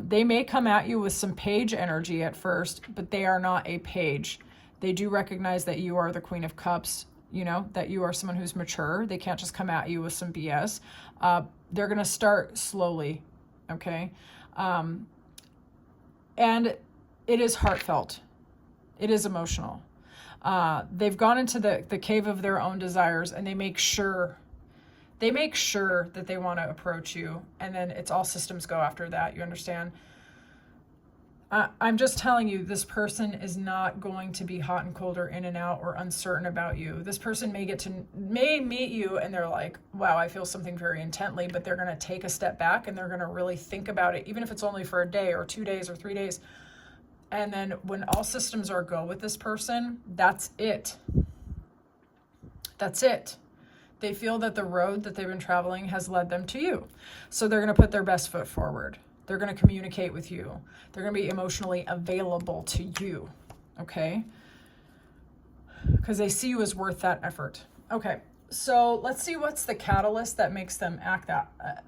They may come at you with some page energy at first, but they are not a page. They do recognize that you are the Queen of Cups, you know, that you are someone who's mature. They can't just come at you with some BS. They're going to start slowly, okay? And it is heartfelt. It is emotional. They've gone into the cave of their own desires, and they make sure that they want to approach you, and then it's all systems go after that. You understand? I'm just telling you, this person is not going to be hot and cold or in and out or uncertain about you. This person may meet you and they're like, wow, I feel something very intently, but they're going to take a step back and they're going to really think about it, even if it's only for a day or 2 days or 3 days. And then when all systems are go with this person, that's it. That's it. They feel that the road that they've been traveling has led them to you. So they're going to put their best foot forward. They're going to communicate with you. They're going to be emotionally available to you, okay? Because they see you as worth that effort. Okay, so let's see what's the catalyst that makes them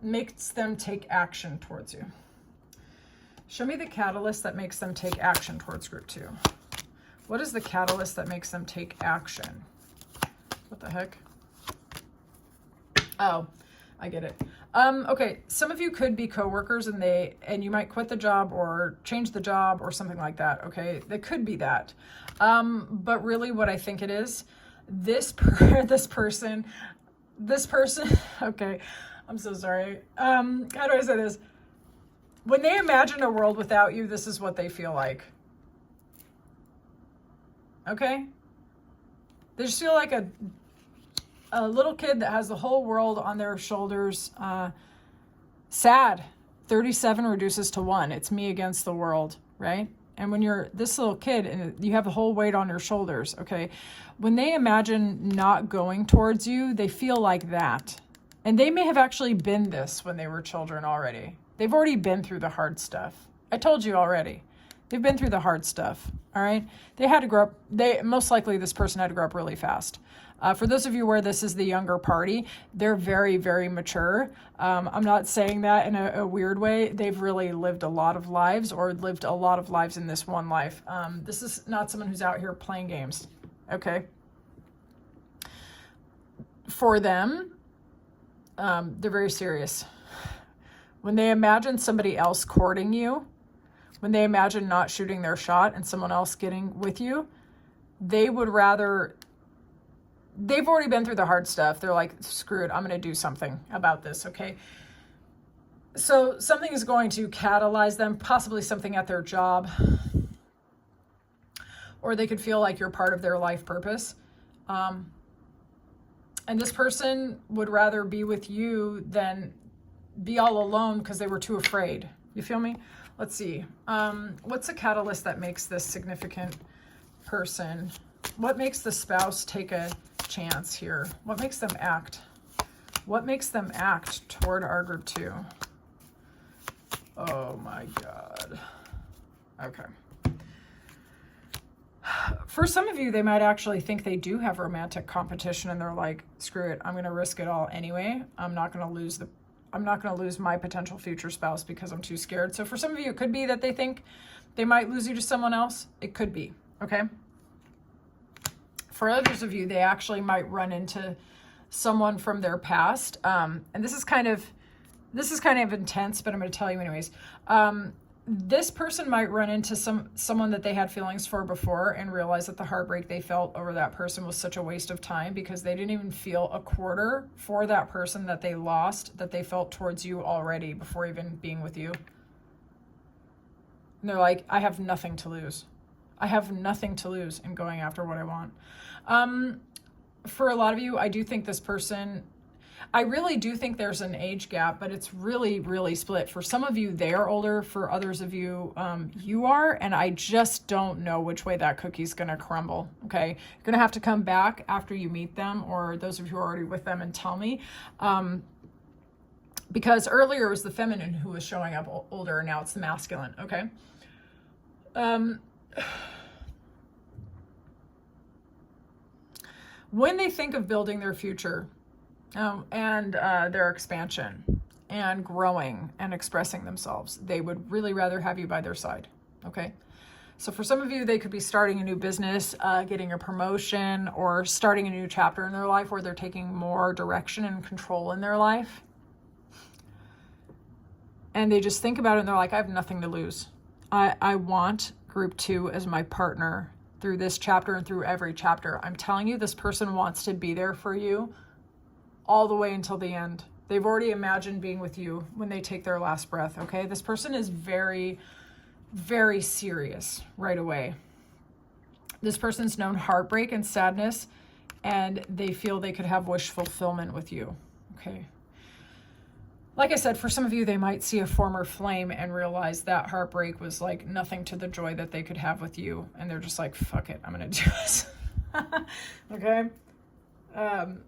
makes them take action towards you. Show me the catalyst that makes them take action towards group 2. What is the catalyst that makes them take action? What the heck? Oh, I get it. Okay, some of you could be coworkers and you might quit the job or change the job or something like that, okay? It could be that. But really what I think it is, this person, okay, I'm so sorry. How do I say this? When they imagine a world without you, this is what they feel like. Okay? They just feel like a little kid that has the whole world on their shoulders. Sad. 37 reduces to 1. It's me against the world, right? And when you're this little kid and you have the whole weight on your shoulders, okay? When they imagine not going towards you, they feel like that. And they may have actually been this when they were children already. They've already been through the hard stuff. I told you already. They've been through the hard stuff, all right? They had to grow up. Most likely this person had to grow up really fast. For those of you where this is the younger party, they're very, very mature. I'm not saying that in a weird way. They've really lived a lot of lives or lived a lot of lives in this one life. This is not someone who's out here playing games, okay? for them, they're very serious. When they imagine somebody else courting you, when they imagine not shooting their shot and someone else getting with you, they would rather, they've already been through the hard stuff. They're like, screw it, I'm going to do something about this, okay? So something is going to catalyze them, possibly something at their job, or they could feel like you're part of their life purpose. And this person would rather be with you than be all alone because they were too afraid. You feel me? Let's see. What's a catalyst that makes this significant person? What makes the spouse take a chance here? What makes them act? What makes them act toward our group 2? Oh my God. Okay. For some of you, they might actually think they do have romantic competition and they're like, screw it, I'm going to risk it all anyway. I'm not going to lose my potential future spouse because I'm too scared. So for some of you, it could be that they think they might lose you to someone else. It could be, okay? For others of you, they actually might run into someone from their past. And this is kind of intense, but I'm going to tell you anyways. This person might run into someone that they had feelings for before and realize that the heartbreak they felt over that person was such a waste of time because they didn't even feel a quarter for that person that they lost, that they felt towards you already before even being with you. And they're like, I have nothing to lose. I have nothing to lose in going after what I want. For a lot of you, I do think this person, I really do think there's an age gap, but it's really, really split. For some of you, they are older. For others of you, you are. And I just don't know which way that cookie's going to crumble. Okay. You're going to have to come back after you meet them, or those of you who are already with them, and tell me. Because earlier it was the feminine who was showing up older, and now it's the masculine. Okay. When they think of building their future, and their expansion and growing and expressing themselves, they would really rather have you by their side, okay? So for some of you, they could be starting a new business, getting a promotion, or starting a new chapter in their life where they're taking more direction and control in their life. And they just think about it and they're like, I have nothing to lose. I want group 2 as my partner through this chapter and through every chapter. I'm telling you, this person wants to be there for you all the way until the end. They've already imagined being with you when they take their last breath, okay? This person is very, very serious right away. This person's known heartbreak and sadness, and they feel they could have wish fulfillment with you, okay? Like I said, for some of you, they might see a former flame and realize that heartbreak was like nothing to the joy that they could have with you, and they're just like, fuck it, I'm gonna do this, okay?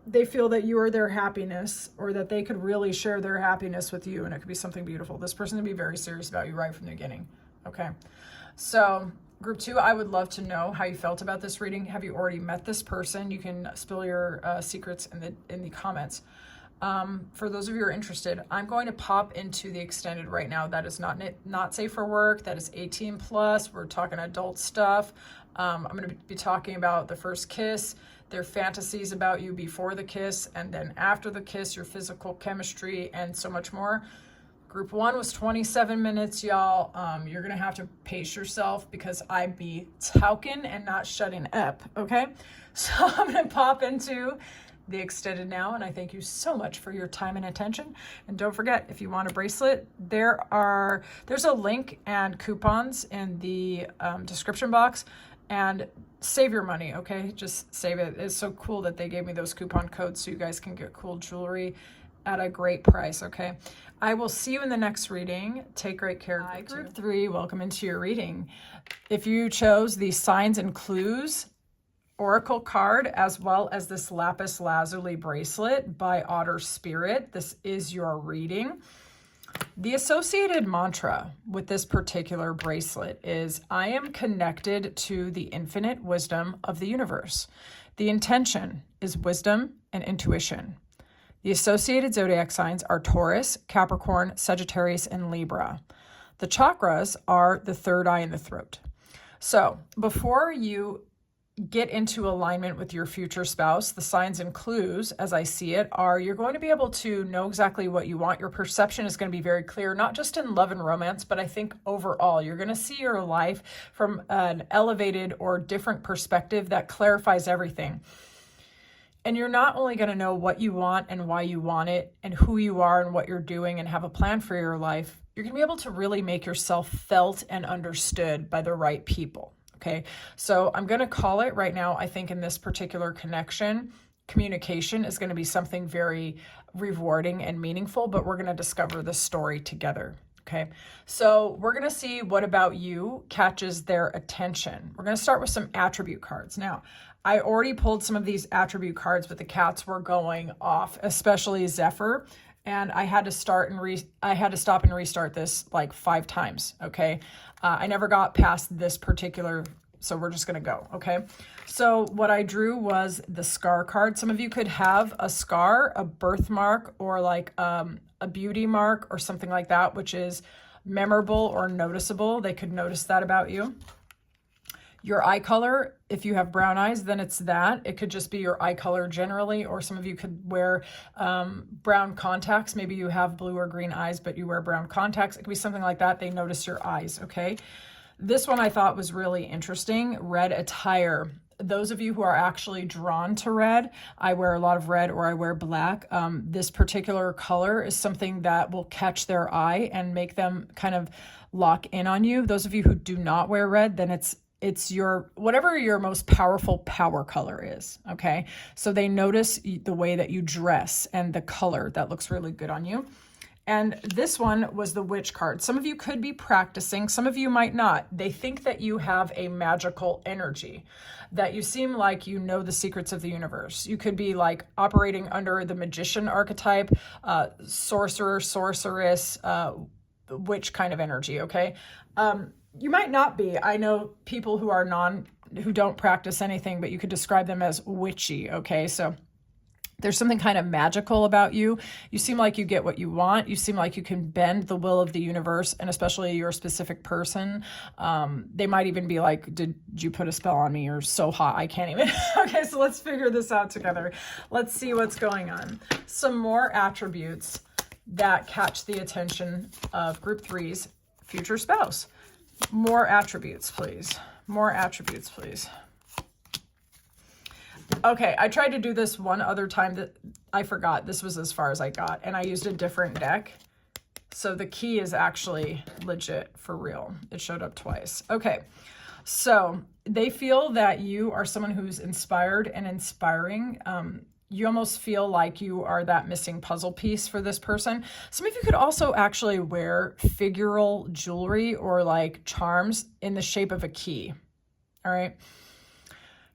They feel that you are their happiness, or that they could really share their happiness with you, and it could be something beautiful. This person would be very serious about you right from the beginning. Okay. So group 2, I would love to know how you felt about this reading. Have you already met this person? You can spill your secrets in the comments. For those of you who are interested, I'm going to pop into the extended right now. That is not safe for work. That is 18 plus. We're talking adult stuff. I'm going to be talking about the first kiss, their fantasies about you before the kiss, and then after the kiss, your physical chemistry, and so much more. Group 1 was 27 minutes, y'all. You're going to have to pace yourself because I be talking and not shutting up, okay? So I'm going to pop into the extended now, and I thank you so much for your time and attention. And don't forget, if you want a bracelet, there's a link and coupons in the description box, and save your money, okay? Just save it. It's so cool that they gave me those coupon codes so you guys can get cool jewelry at a great price, okay? I will see you in the next reading. Take great care. Hi, group 3, welcome into your reading. If you chose the Signs and Clues Oracle card, as well as this Lapis Lazuli bracelet by Otter Spirit, this is your reading. The associated mantra with this particular bracelet is, I am connected to the infinite wisdom of the universe. The intention is wisdom and intuition. The associated zodiac signs are Taurus, Capricorn, Sagittarius, and Libra. The chakras are the third eye and the throat. So before you get into alignment with your future spouse, the signs and clues, as I see it, are you're going to be able to know exactly what you want. Your perception is going to be very clear, not just in love and romance, but I think overall, you're going to see your life from an elevated or different perspective that clarifies everything. And you're not only going to know what you want and why you want it and who you are and what you're doing and have a plan for your life, you're going to be able to really make yourself felt and understood by the right people. Okay, so I'm going to call it right now. I think in this particular connection, communication is going to be something very rewarding and meaningful, but we're going to discover the story together. Okay, so we're going to see what about you catches their attention. We're going to start with some attribute cards. Now, I already pulled some of these attribute cards, but the cats were going off, especially Zephyr. And I had to stop and restart this like 5 times. Okay. I never got past this particular, so we're just going to go. Okay. So what I drew was the scar card. Some of you could have a scar, a birthmark, or like a beauty mark or something like that, which is memorable or noticeable. They could notice that about you. Your eye color, if you have brown eyes, then it's that. It could just be your eye color generally, or some of you could wear brown contacts. Maybe you have blue or green eyes, but you wear brown contacts. It could be something like that. They notice your eyes, okay? This one I thought was really interesting. Red attire. Those of you who are actually drawn to red, I wear a lot of red or I wear black. This particular color is something that will catch their eye and make them kind of lock in on you. Those of you who do not wear red, then it's your, whatever your most powerful power color is, okay? So they notice the way that you dress and the color that looks really good on you. And this one was the witch card. Some of you could be practicing, some of you might not. They think that you have a magical energy, that you seem like you know the secrets of the universe. You could be like operating under the magician archetype, sorcerer, sorceress, witch kind of energy, okay? You might not be. I know people who don't practice anything, but you could describe them as witchy, okay? So there's something kind of magical about you. You seem like you get what you want. You seem like you can bend the will of the universe, and especially your specific person. They might even be like, did you put a spell on me? You're so hot, I can't even. Okay, so let's figure this out together. Let's see what's going on. Some more attributes that catch the attention of group 3's future spouse. More attributes, please. More attributes, please. Okay, I tried to do this one other time that I forgot. This was as far as I got, and I used a different deck. So the key is actually legit for real. It showed up twice. Okay, so they feel that you are someone who's inspired and inspiring. You almost feel like you are that missing puzzle piece for this person. Some of you could also actually wear figural jewelry or like charms in the shape of a key. All right.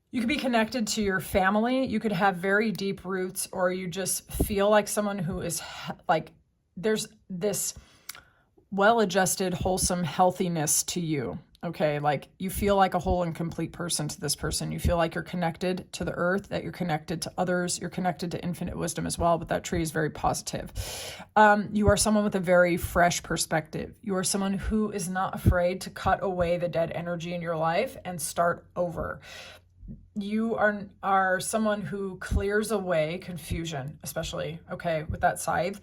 You could be connected to your family. You could have very deep roots, or you just feel like someone who is like, there's this well-adjusted, wholesome healthiness to you. Okay, like you feel like a whole and complete person to this person. You feel like you're connected to the earth, that you're connected to others, you're connected to infinite wisdom as well, but that tree is very positive. You are someone with a very fresh perspective. You are someone who is not afraid to cut away the dead energy in your life and start over. You are someone who clears away confusion, especially, okay, with that scythe.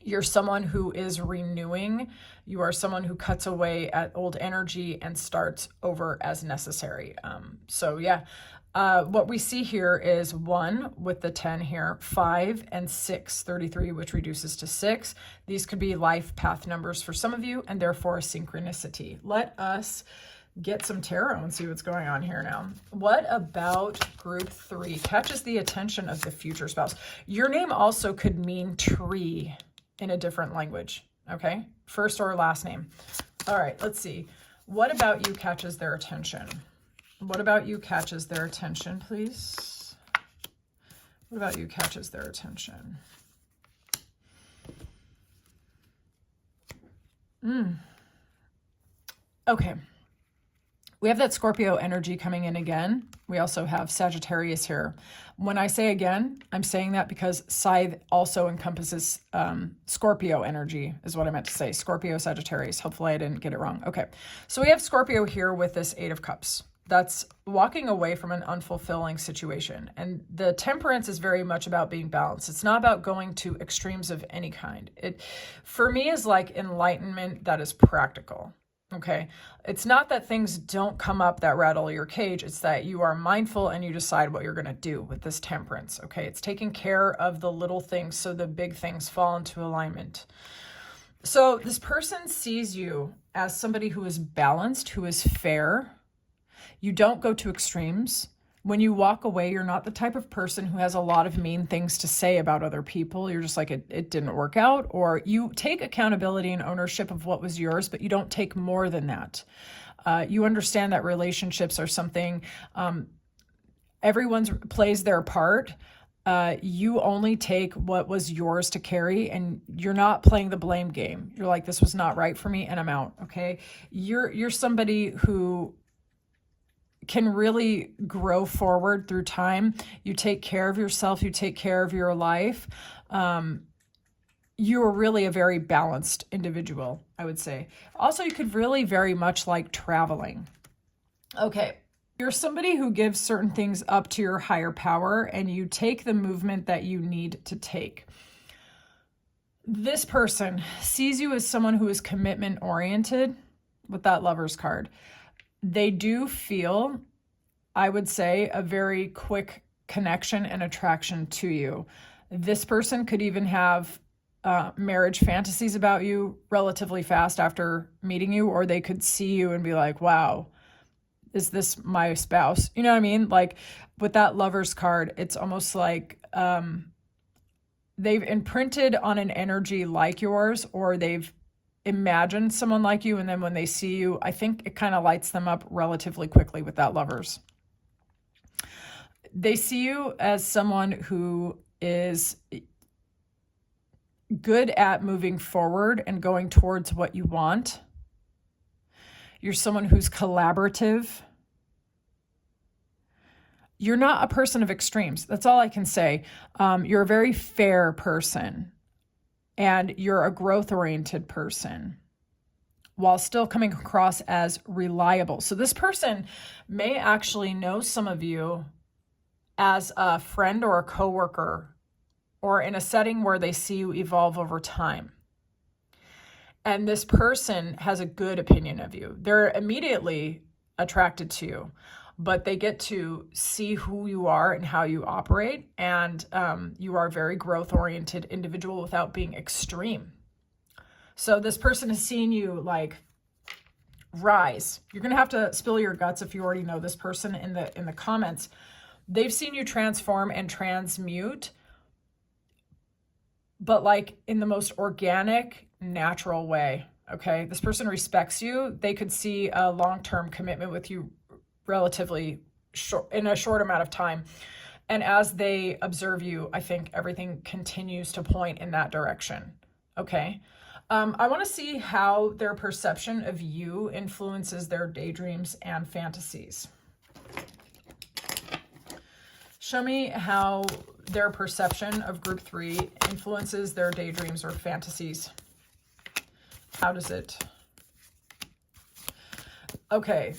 You're someone who is renewing. You are someone who cuts away at old energy and starts over as necessary. So yeah, what we see here is 1 with the 10 here, 5 and 6, 33, which reduces to 6. These could be life path numbers for some of you, and therefore a synchronicity. Let us get some tarot and see what's going on here now. What about group 3 catches the attention of the future spouse? Your name also could mean tree in a different language, okay? First or last name. All right, let's see. What about you catches their attention? What about you catches their attention, please? What about you catches their attention? Okay. We have that Scorpio energy coming in again. We also have Sagittarius here. When I say again, I'm saying that because Scythe also encompasses Scorpio energy is what I meant to say. Scorpio, Sagittarius. Hopefully I didn't get it wrong. Okay. So we have Scorpio here with this 8 of Cups. that's walking away from an unfulfilling situation. And the temperance is very much about being balanced. It's not about going to extremes of any kind. It, for me, is like enlightenment that is practical. Okay. It's not that things don't come up that rattle your cage. It's that you are mindful and you decide what you're going to do with this temperance. Okay. It's taking care of the little things so the big things fall into alignment. So this person sees you as somebody who is balanced, who is fair. You don't go to extremes. When you walk away, you're not the type of person who has a lot of mean things to say about other people. You're just like, it didn't work out. Or you take accountability and ownership of what was yours, but you don't take more than that. You understand that relationships are something, everyone plays their part. You only take what was yours to carry, and you're not playing the blame game. You're like, this was not right for me and I'm out. Okay. You're somebody who can really grow forward through time. You take care of yourself. You take care of your life. You are really a very balanced individual, I would say. Also, you could really very much like traveling. Okay. You're somebody who gives certain things up to your higher power, and you take the movement that you need to take. This person sees you as someone who is commitment oriented with that Lover's card. They do feel, I would say, a very quick connection and attraction to you. This person could even have marriage fantasies about you relatively fast after meeting you, or they could see you and be like, wow, is this my spouse? You know what I mean? Like with that Lover's card, it's almost like they've imprinted on an energy like yours, or they've imagined someone like you, and then when they see you, I think it kind of lights them up relatively quickly with that Lovers. They see you as someone who is good at moving forward and going towards what you want. You're someone who's collaborative. You're not a person of extremes. That's all I can say. You're a very fair person. And you're a growth-oriented person while still coming across as reliable. So this person may actually know some of you as a friend or a coworker, or in a setting where they see you evolve over time. And this person has a good opinion of you. They're immediately attracted to you, but they get to see who you are and how you operate. And you are a very growth-oriented individual without being extreme. So this person has seen you like rise. You're going to have to spill your guts if you already know this person in the comments. They've seen you transform and transmute, but like in the most organic, natural way. Okay. This person respects you. They could see a long-term commitment with you relatively short, in a short amount of time. And as they observe you, I think everything continues to point in that direction. Okay. I want to see how their perception of you influences their daydreams and fantasies. Show me how their perception of group 3 influences their daydreams or fantasies. How does it? Okay.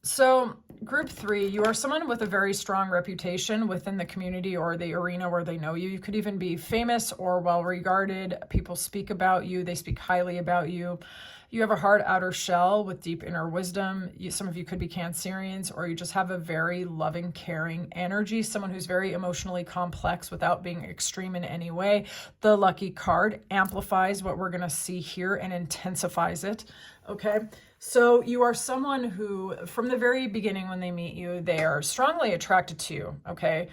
So group 3, you are someone with a very strong reputation within the community or the arena where they know you. You could even be famous or well-regarded. People speak about you. They speak highly about you. You have a hard outer shell with deep inner wisdom. Some of you could be Cancerians, or you just have a very loving, caring energy, someone who's very emotionally complex without being extreme in any way. The lucky card amplifies what we're going to see here and intensifies it. Okay. So you are someone who, from the very beginning when they meet you, they are strongly attracted to you. Okay.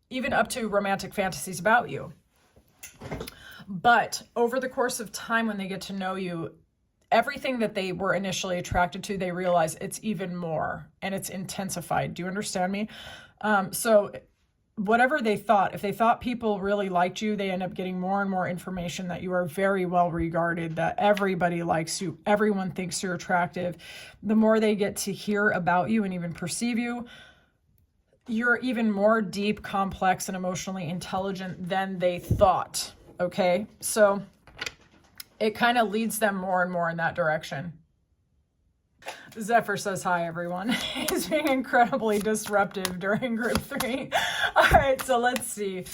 Even up to romantic fantasies about you. But over the course of time, when they get to know you, everything that they were initially attracted to, they realize it's even more and it's intensified. Do you understand me? So whatever they thought, if they thought people really liked you, they end up getting more and more information that you are very well regarded, that everybody likes you, everyone thinks you're attractive. The more they get to hear about you and even perceive you, you're even more deep, complex, and emotionally intelligent than they thought. Okay, so it kind of leads them more and more in that direction. Zephyr says hi, everyone. He's being incredibly disruptive during group 3. All right, so let's see.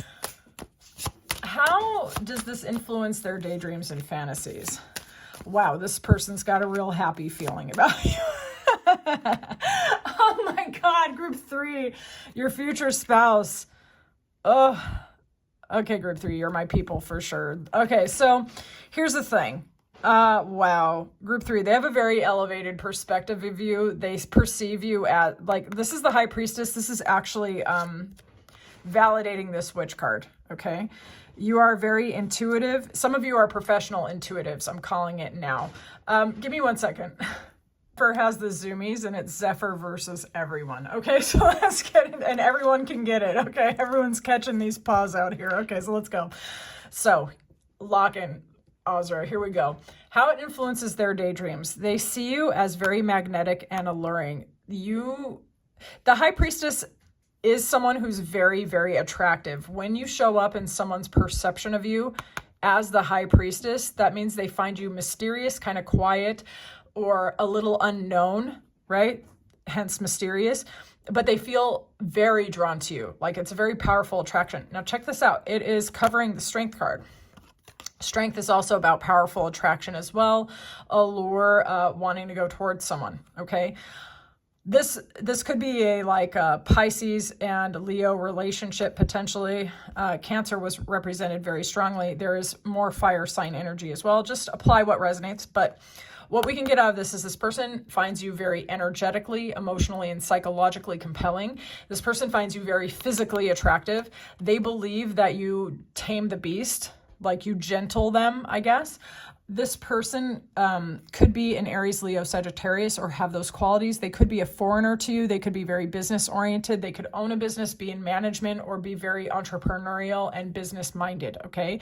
How does this influence their daydreams and fantasies? Wow, this person's got a real happy feeling about you. Oh my God, group 3, your future spouse. Oh, okay, group 3, you're my people for sure. Okay, so here's the thing. Wow, group 3, they have a very elevated perspective of you. They perceive you as, like, this is the High Priestess. This is actually validating this Witch card, okay? You are very intuitive. Some of you are professional intuitives. I'm calling it now. Give me 1 second. Zephyr has the zoomies and it's Zephyr versus everyone. Okay, so let's get it, and everyone can get it. Okay, everyone's catching these paws out here. Okay, so let's go. So lock in, Ozra, here we go. How it influences their daydreams. They see you as very magnetic and alluring. The High Priestess is someone who's very, very attractive. When you show up in someone's perception of you as the High Priestess, that means they find you mysterious, kind of quiet, or a little unknown, right? Hence mysterious, but they feel very drawn to you. Like, it's a very powerful attraction. Now check this out. It is covering the Strength card. Strength is also about powerful attraction as well. Allure, wanting to go towards someone, okay? This could be a Pisces and Leo relationship potentially. Cancer was represented very strongly. There is more fire sign energy as well. Just apply what resonates. But what we can get out of this is this person finds you very energetically, emotionally, and psychologically compelling. This person finds you very physically attractive. They believe that you tame the beast, like you gentle them, I guess. This person could be an Aries, Leo, Sagittarius, or have those qualities. They could be a foreigner to you. They could be very business oriented. They could own a business, be in management, or be very entrepreneurial and business minded. Okay.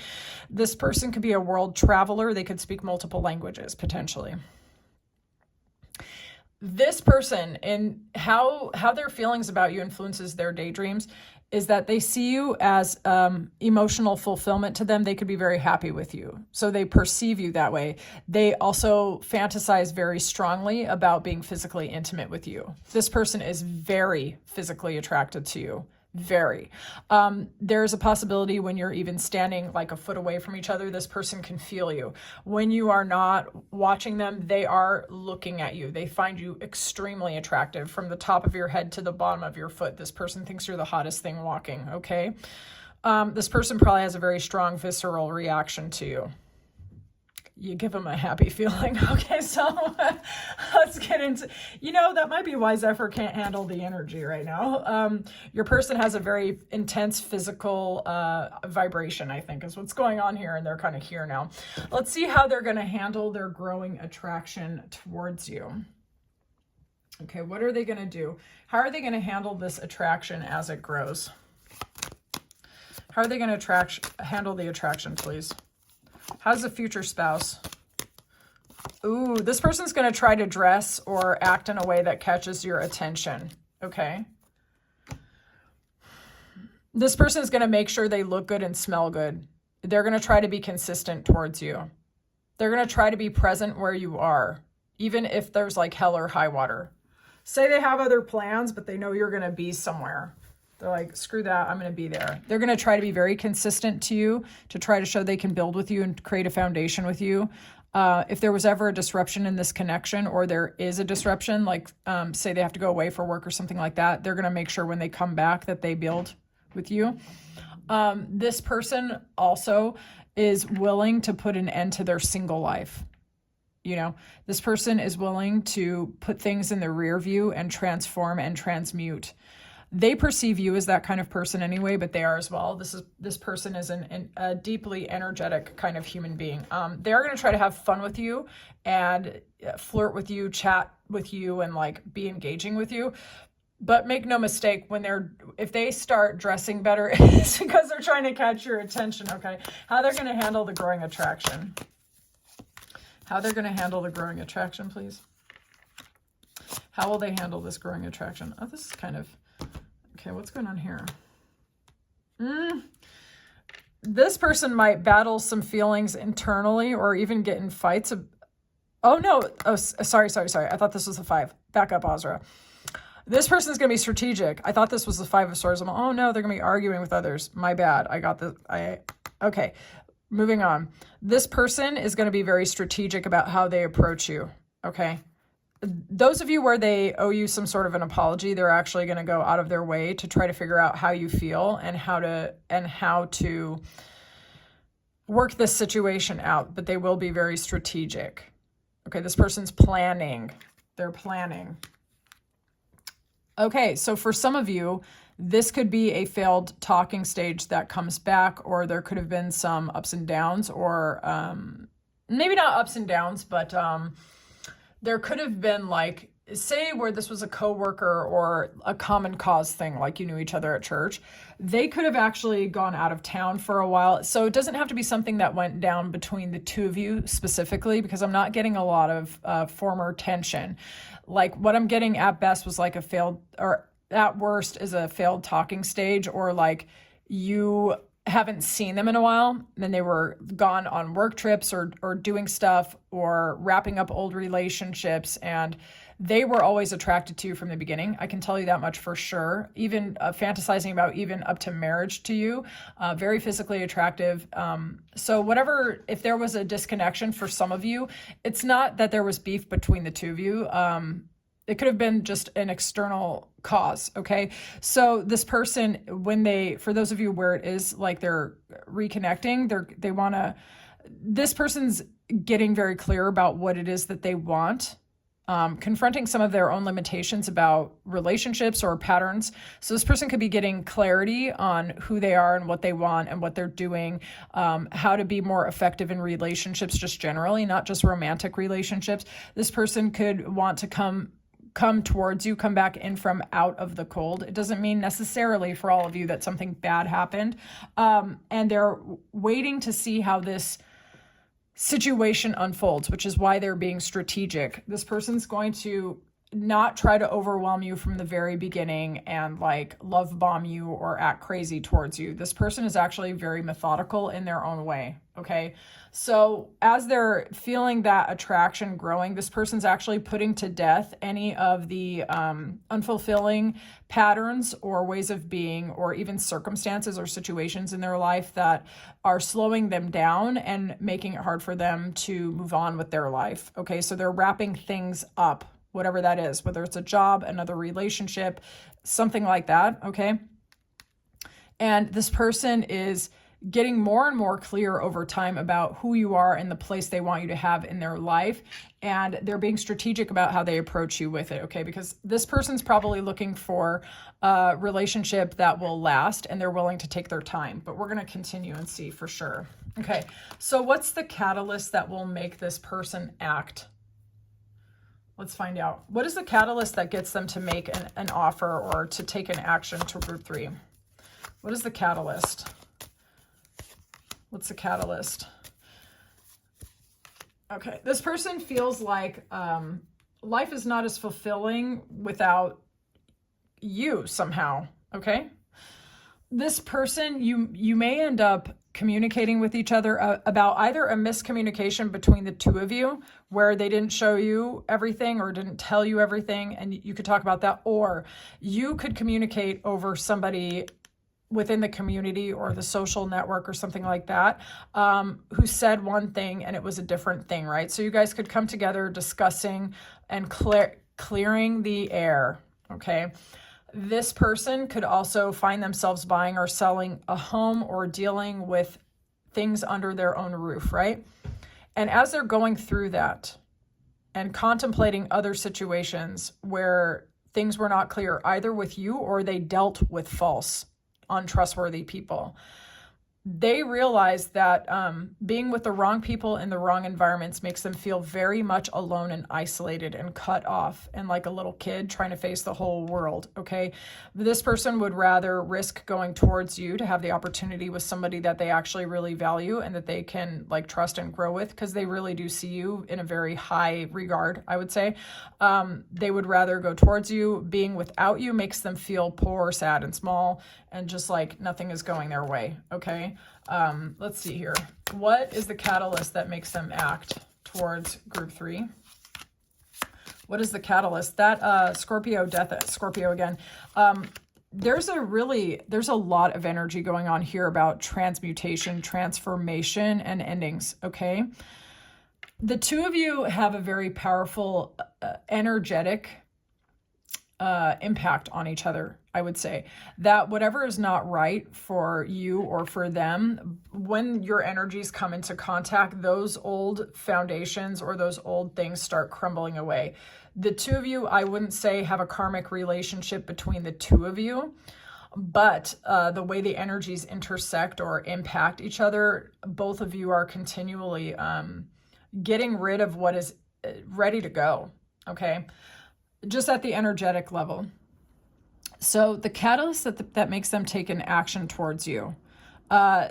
This person could be a world traveler. They could speak multiple languages potentially. This person, and how their feelings about you influences their daydreams, is that they see you as emotional fulfillment to them. They could be very happy with you. So they perceive you that way. They also fantasize very strongly about being physically intimate with you. This person is very physically attracted to you. Very. There's a possibility when you're even standing like a foot away from each other, this person can feel you. When you are not watching them, they are looking at you. They find you extremely attractive from the top of your head to the bottom of your foot. This person thinks you're the hottest thing walking, okay? This person probably has a very strong visceral reaction to you. You give them a happy feeling. Okay, so let's get into, that might be why Zephyr can't handle the energy right now. Your person has a very intense physical vibration, I think, is what's going on here, and they're kind of here now. Let's see how they're going to handle their growing attraction towards you. Okay, what are they going to do? How are they going to handle this attraction as it grows? How are they going to handle the attraction, please? How's the future spouse? Ooh, this person's going to try to dress or act in a way that catches your attention. Okay. This person is going to make sure they look good and smell good. They're going to try to be consistent towards you. They're going to try to be present where you are, even if there's like hell or high water. Say they have other plans, but they know you're going to be somewhere. They're like, screw that, I'm going to be there. They're going to try to be very consistent to you, to try to show they can build with you and create a foundation with you. If there was ever a disruption in this connection, or there is a disruption, like say they have to go away for work or something like that, they're going to make sure when they come back that they build with you. This person also is willing to put an end to their single life. This person is willing to put things in the rear view and transform and transmute. They perceive you as that kind of person anyway, but they are as well. This person is a deeply energetic kind of human being. They are going to try to have fun with you and flirt with you, chat with you, and like be engaging with you. But make no mistake, if they start dressing better, it's because they're trying to catch your attention. Okay, how they're going to handle the growing attraction? How they're going to handle the growing attraction, please? How will they handle this growing attraction? Oh, this is kind of... Okay, what's going on here? This person might battle some feelings internally or even get in fights Oh, no. Oh, sorry. I thought this was the 5. Back up, Azra. This person's going to be strategic. I thought this was the 5 of Swords. Oh, no, they're going to be arguing with others. My bad. I got the... Okay, moving on. This person is going to be very strategic about how they approach you, okay? Those of you where they owe you some sort of an apology, they're actually going to go out of their way to try to figure out how you feel and how to work this situation out, but they will be very strategic. Okay, this person's planning. They're planning. Okay, so for some of you, this could be a failed talking stage that comes back, or there could have been some ups and downs, or maybe not ups and downs, but there could have been, like, say where this was a coworker or a common cause thing, like you knew each other at church. They could have actually gone out of town for a while. So it doesn't have to be something that went down between the two of you specifically, because I'm not getting a lot of former tension. Like what I'm getting at best was like a failed, or at worst is a failed talking stage, or like you haven't seen them in a while, and they were gone on work trips or doing stuff or wrapping up old relationships, and they were always attracted to you from the beginning. I can tell you that much for sure. Even fantasizing about even up to marriage to you, very physically attractive. So whatever, if there was a disconnection for some of you, it's not that there was beef between the two of you. It could have been just an external cause, okay? So this person, for those of you where it is like they're reconnecting, this person's getting very clear about what it is that they want, confronting some of their own limitations about relationships or patterns. So this person could be getting clarity on who they are and what they want and what they're doing, how to be more effective in relationships just generally, not just romantic relationships. This person could want to come towards you, come back in from out of the cold. It doesn't mean necessarily for all of you that something bad happened. And they're waiting to see how this situation unfolds, which is why they're being strategic. This person's going to not try to overwhelm you from the very beginning and like love bomb you or act crazy towards you. This person is actually very methodical in their own way. Okay. So as they're feeling that attraction growing, this person's actually putting to death any of the unfulfilling patterns or ways of being, or even circumstances or situations in their life that are slowing them down and making it hard for them to move on with their life. Okay. So they're wrapping things up, whatever that is, whether it's a job, another relationship, something like that, okay? And this person is getting more and more clear over time about who you are and the place they want you to have in their life, and they're being strategic about how they approach you with it, okay? Because this person's probably looking for a relationship that will last, and they're willing to take their time, but we're going to continue and see for sure. Okay, so what's the catalyst that will make this person act? Let's find out. What is the catalyst that gets them to make an offer or to take an action to group 3? What is the catalyst? What's the catalyst? Okay, this person feels like life is not as fulfilling without you somehow, okay? This person, you may end up communicating with each other about either a miscommunication between the two of you where they didn't show you everything or didn't tell you everything, and you could talk about that, or you could communicate over somebody within the community or the social network or something like that, who said one thing and it was a different thing, right? So you guys could come together discussing and clearing the air, okay? This person could also find themselves buying or selling a home or dealing with things under their own roof, right? And as they're going through that and contemplating other situations where things were not clear, either with you or they dealt with false, untrustworthy people, they realize that being with the wrong people in the wrong environments makes them feel very much alone and isolated and cut off and like a little kid trying to face the whole world, okay? This person would rather risk going towards you to have the opportunity with somebody that they actually really value and that they can like trust and grow with, because they really do see you in a very high regard, I would say. They would rather go towards you. Being without you makes them feel poor, sad, and small, and just like nothing is going their way, okay? Let's see here. What is the catalyst that makes them act towards group 3. What is the catalyst? That Scorpio, death, Scorpio again. There's a lot of energy going on here about transmutation, transformation, and endings, okay? The two of you have a very powerful, energetic impact on each other, I would say. That whatever is not right for you or for them, when your energies come into contact, those old foundations or those old things start crumbling away. The two of you, I wouldn't say have a karmic relationship between the two of you, but the way the energies intersect or impact each other, both of you are continually getting rid of what is ready to go, okay? Just at the energetic level. So the catalyst that makes them take an action towards you,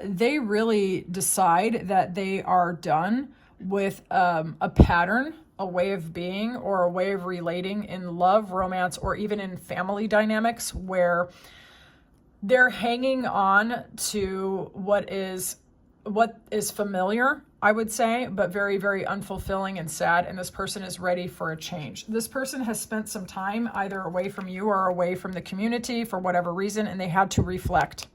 they really decide that they are done with a pattern, a way of being, or a way of relating in love, romance, or even in family dynamics where they're hanging on to what is familiar, I would say, but very, very unfulfilling and sad. And this person is ready for a change. This person has spent some time either away from you or away from the community for whatever reason, and they had to reflect.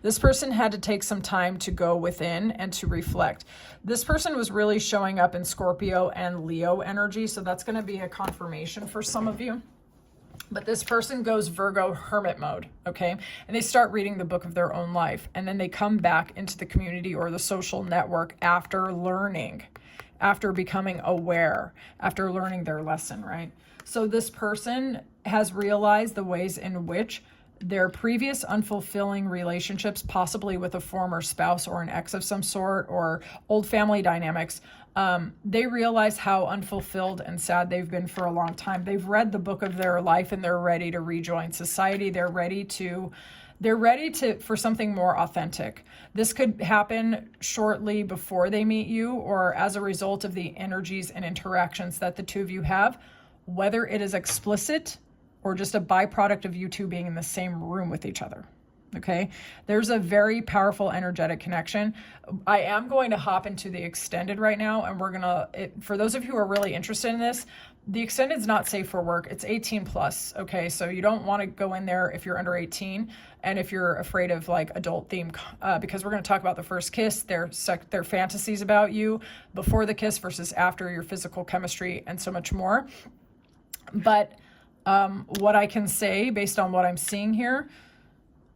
This person had to take some time to go within and to reflect. This person was really showing up in Scorpio and Leo energy, so that's going to be a confirmation for some of you. But this person goes Virgo hermit mode, okay? And they start reading the book of their own life. And then they come back into the community or the social network after learning, after becoming aware, after learning their lesson, right? So this person has realized the ways in which their previous unfulfilling relationships, possibly with a former spouse or an ex of some sort, or old family dynamics, they realize how unfulfilled and sad they've been for a long time. They've read the book of their life and they're ready to rejoin society. They're ready for something more authentic. This could happen shortly before they meet you or as a result of the energies and interactions that the two of you have, whether it is explicit or just a byproduct of you two being in the same room with each other. Okay, there's a very powerful energetic connection. I am going to hop into the extended right now, and we're gonna, for those of you who are really interested in this, the extended is not safe for work. It's 18 plus. Okay, so you don't want to go in there if you're under 18, and if you're afraid of like adult theme, because we're going to talk about the first kiss, their fantasies about you before the kiss versus after, your physical chemistry, and so much more. But what I can say based on what I'm seeing here,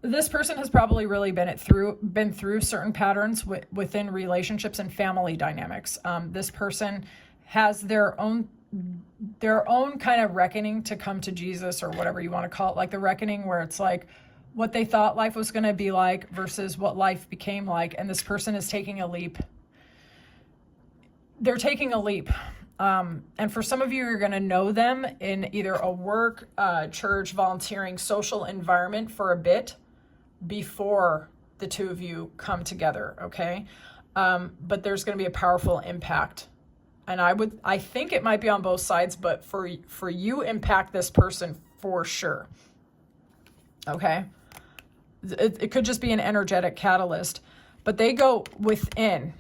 this person has probably really been through certain patterns within relationships and family dynamics. This person has their own kind of reckoning to come to Jesus, or whatever you want to call it, like the reckoning where it's like what they thought life was going to be like versus what life became like. And this person is taking a leap. They're taking a leap. And for some of you, you're going to know them in either a work, church, volunteering, social environment for a bit before the two of you come together, okay? But there's going to be a powerful impact. And I think it might be on both sides, but for you, impact this person for sure, okay? It could just be an energetic catalyst, but they go within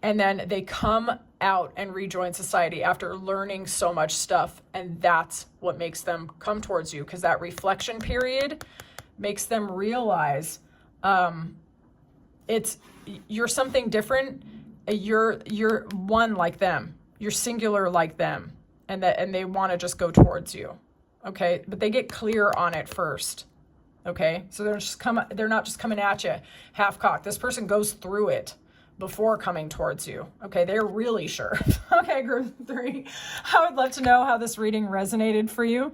and then they come out and rejoin society after learning so much stuff. And that's what makes them come towards you, because that reflection period makes them realize you're something different. You're one like them. You're singular like them, and they want to just go towards you. Okay, but they get clear on it first. Okay, so they're not just coming at you half cocked. This person goes through it before coming towards you. Okay, they're really sure. Okay, group 3. I would love to know how this reading resonated for you.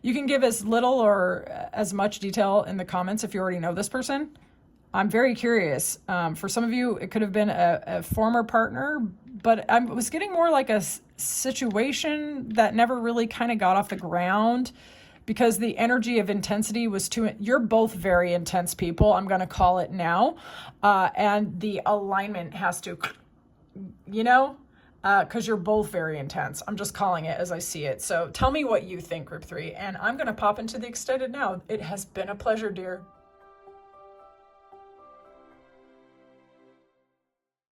You can give as little or as much detail in the comments if you already know this person. I'm very curious. For some of you, it could have been a former partner, but I was getting more like a situation that never really kind of got off the ground because the energy of intensity was too. You're both very intense people, I'm going to call it now. And the alignment has to, because you're both very intense. I'm just calling it as I see it. So tell me what you think, group 3. And I'm going to pop into the extended now. It has been a pleasure, dear.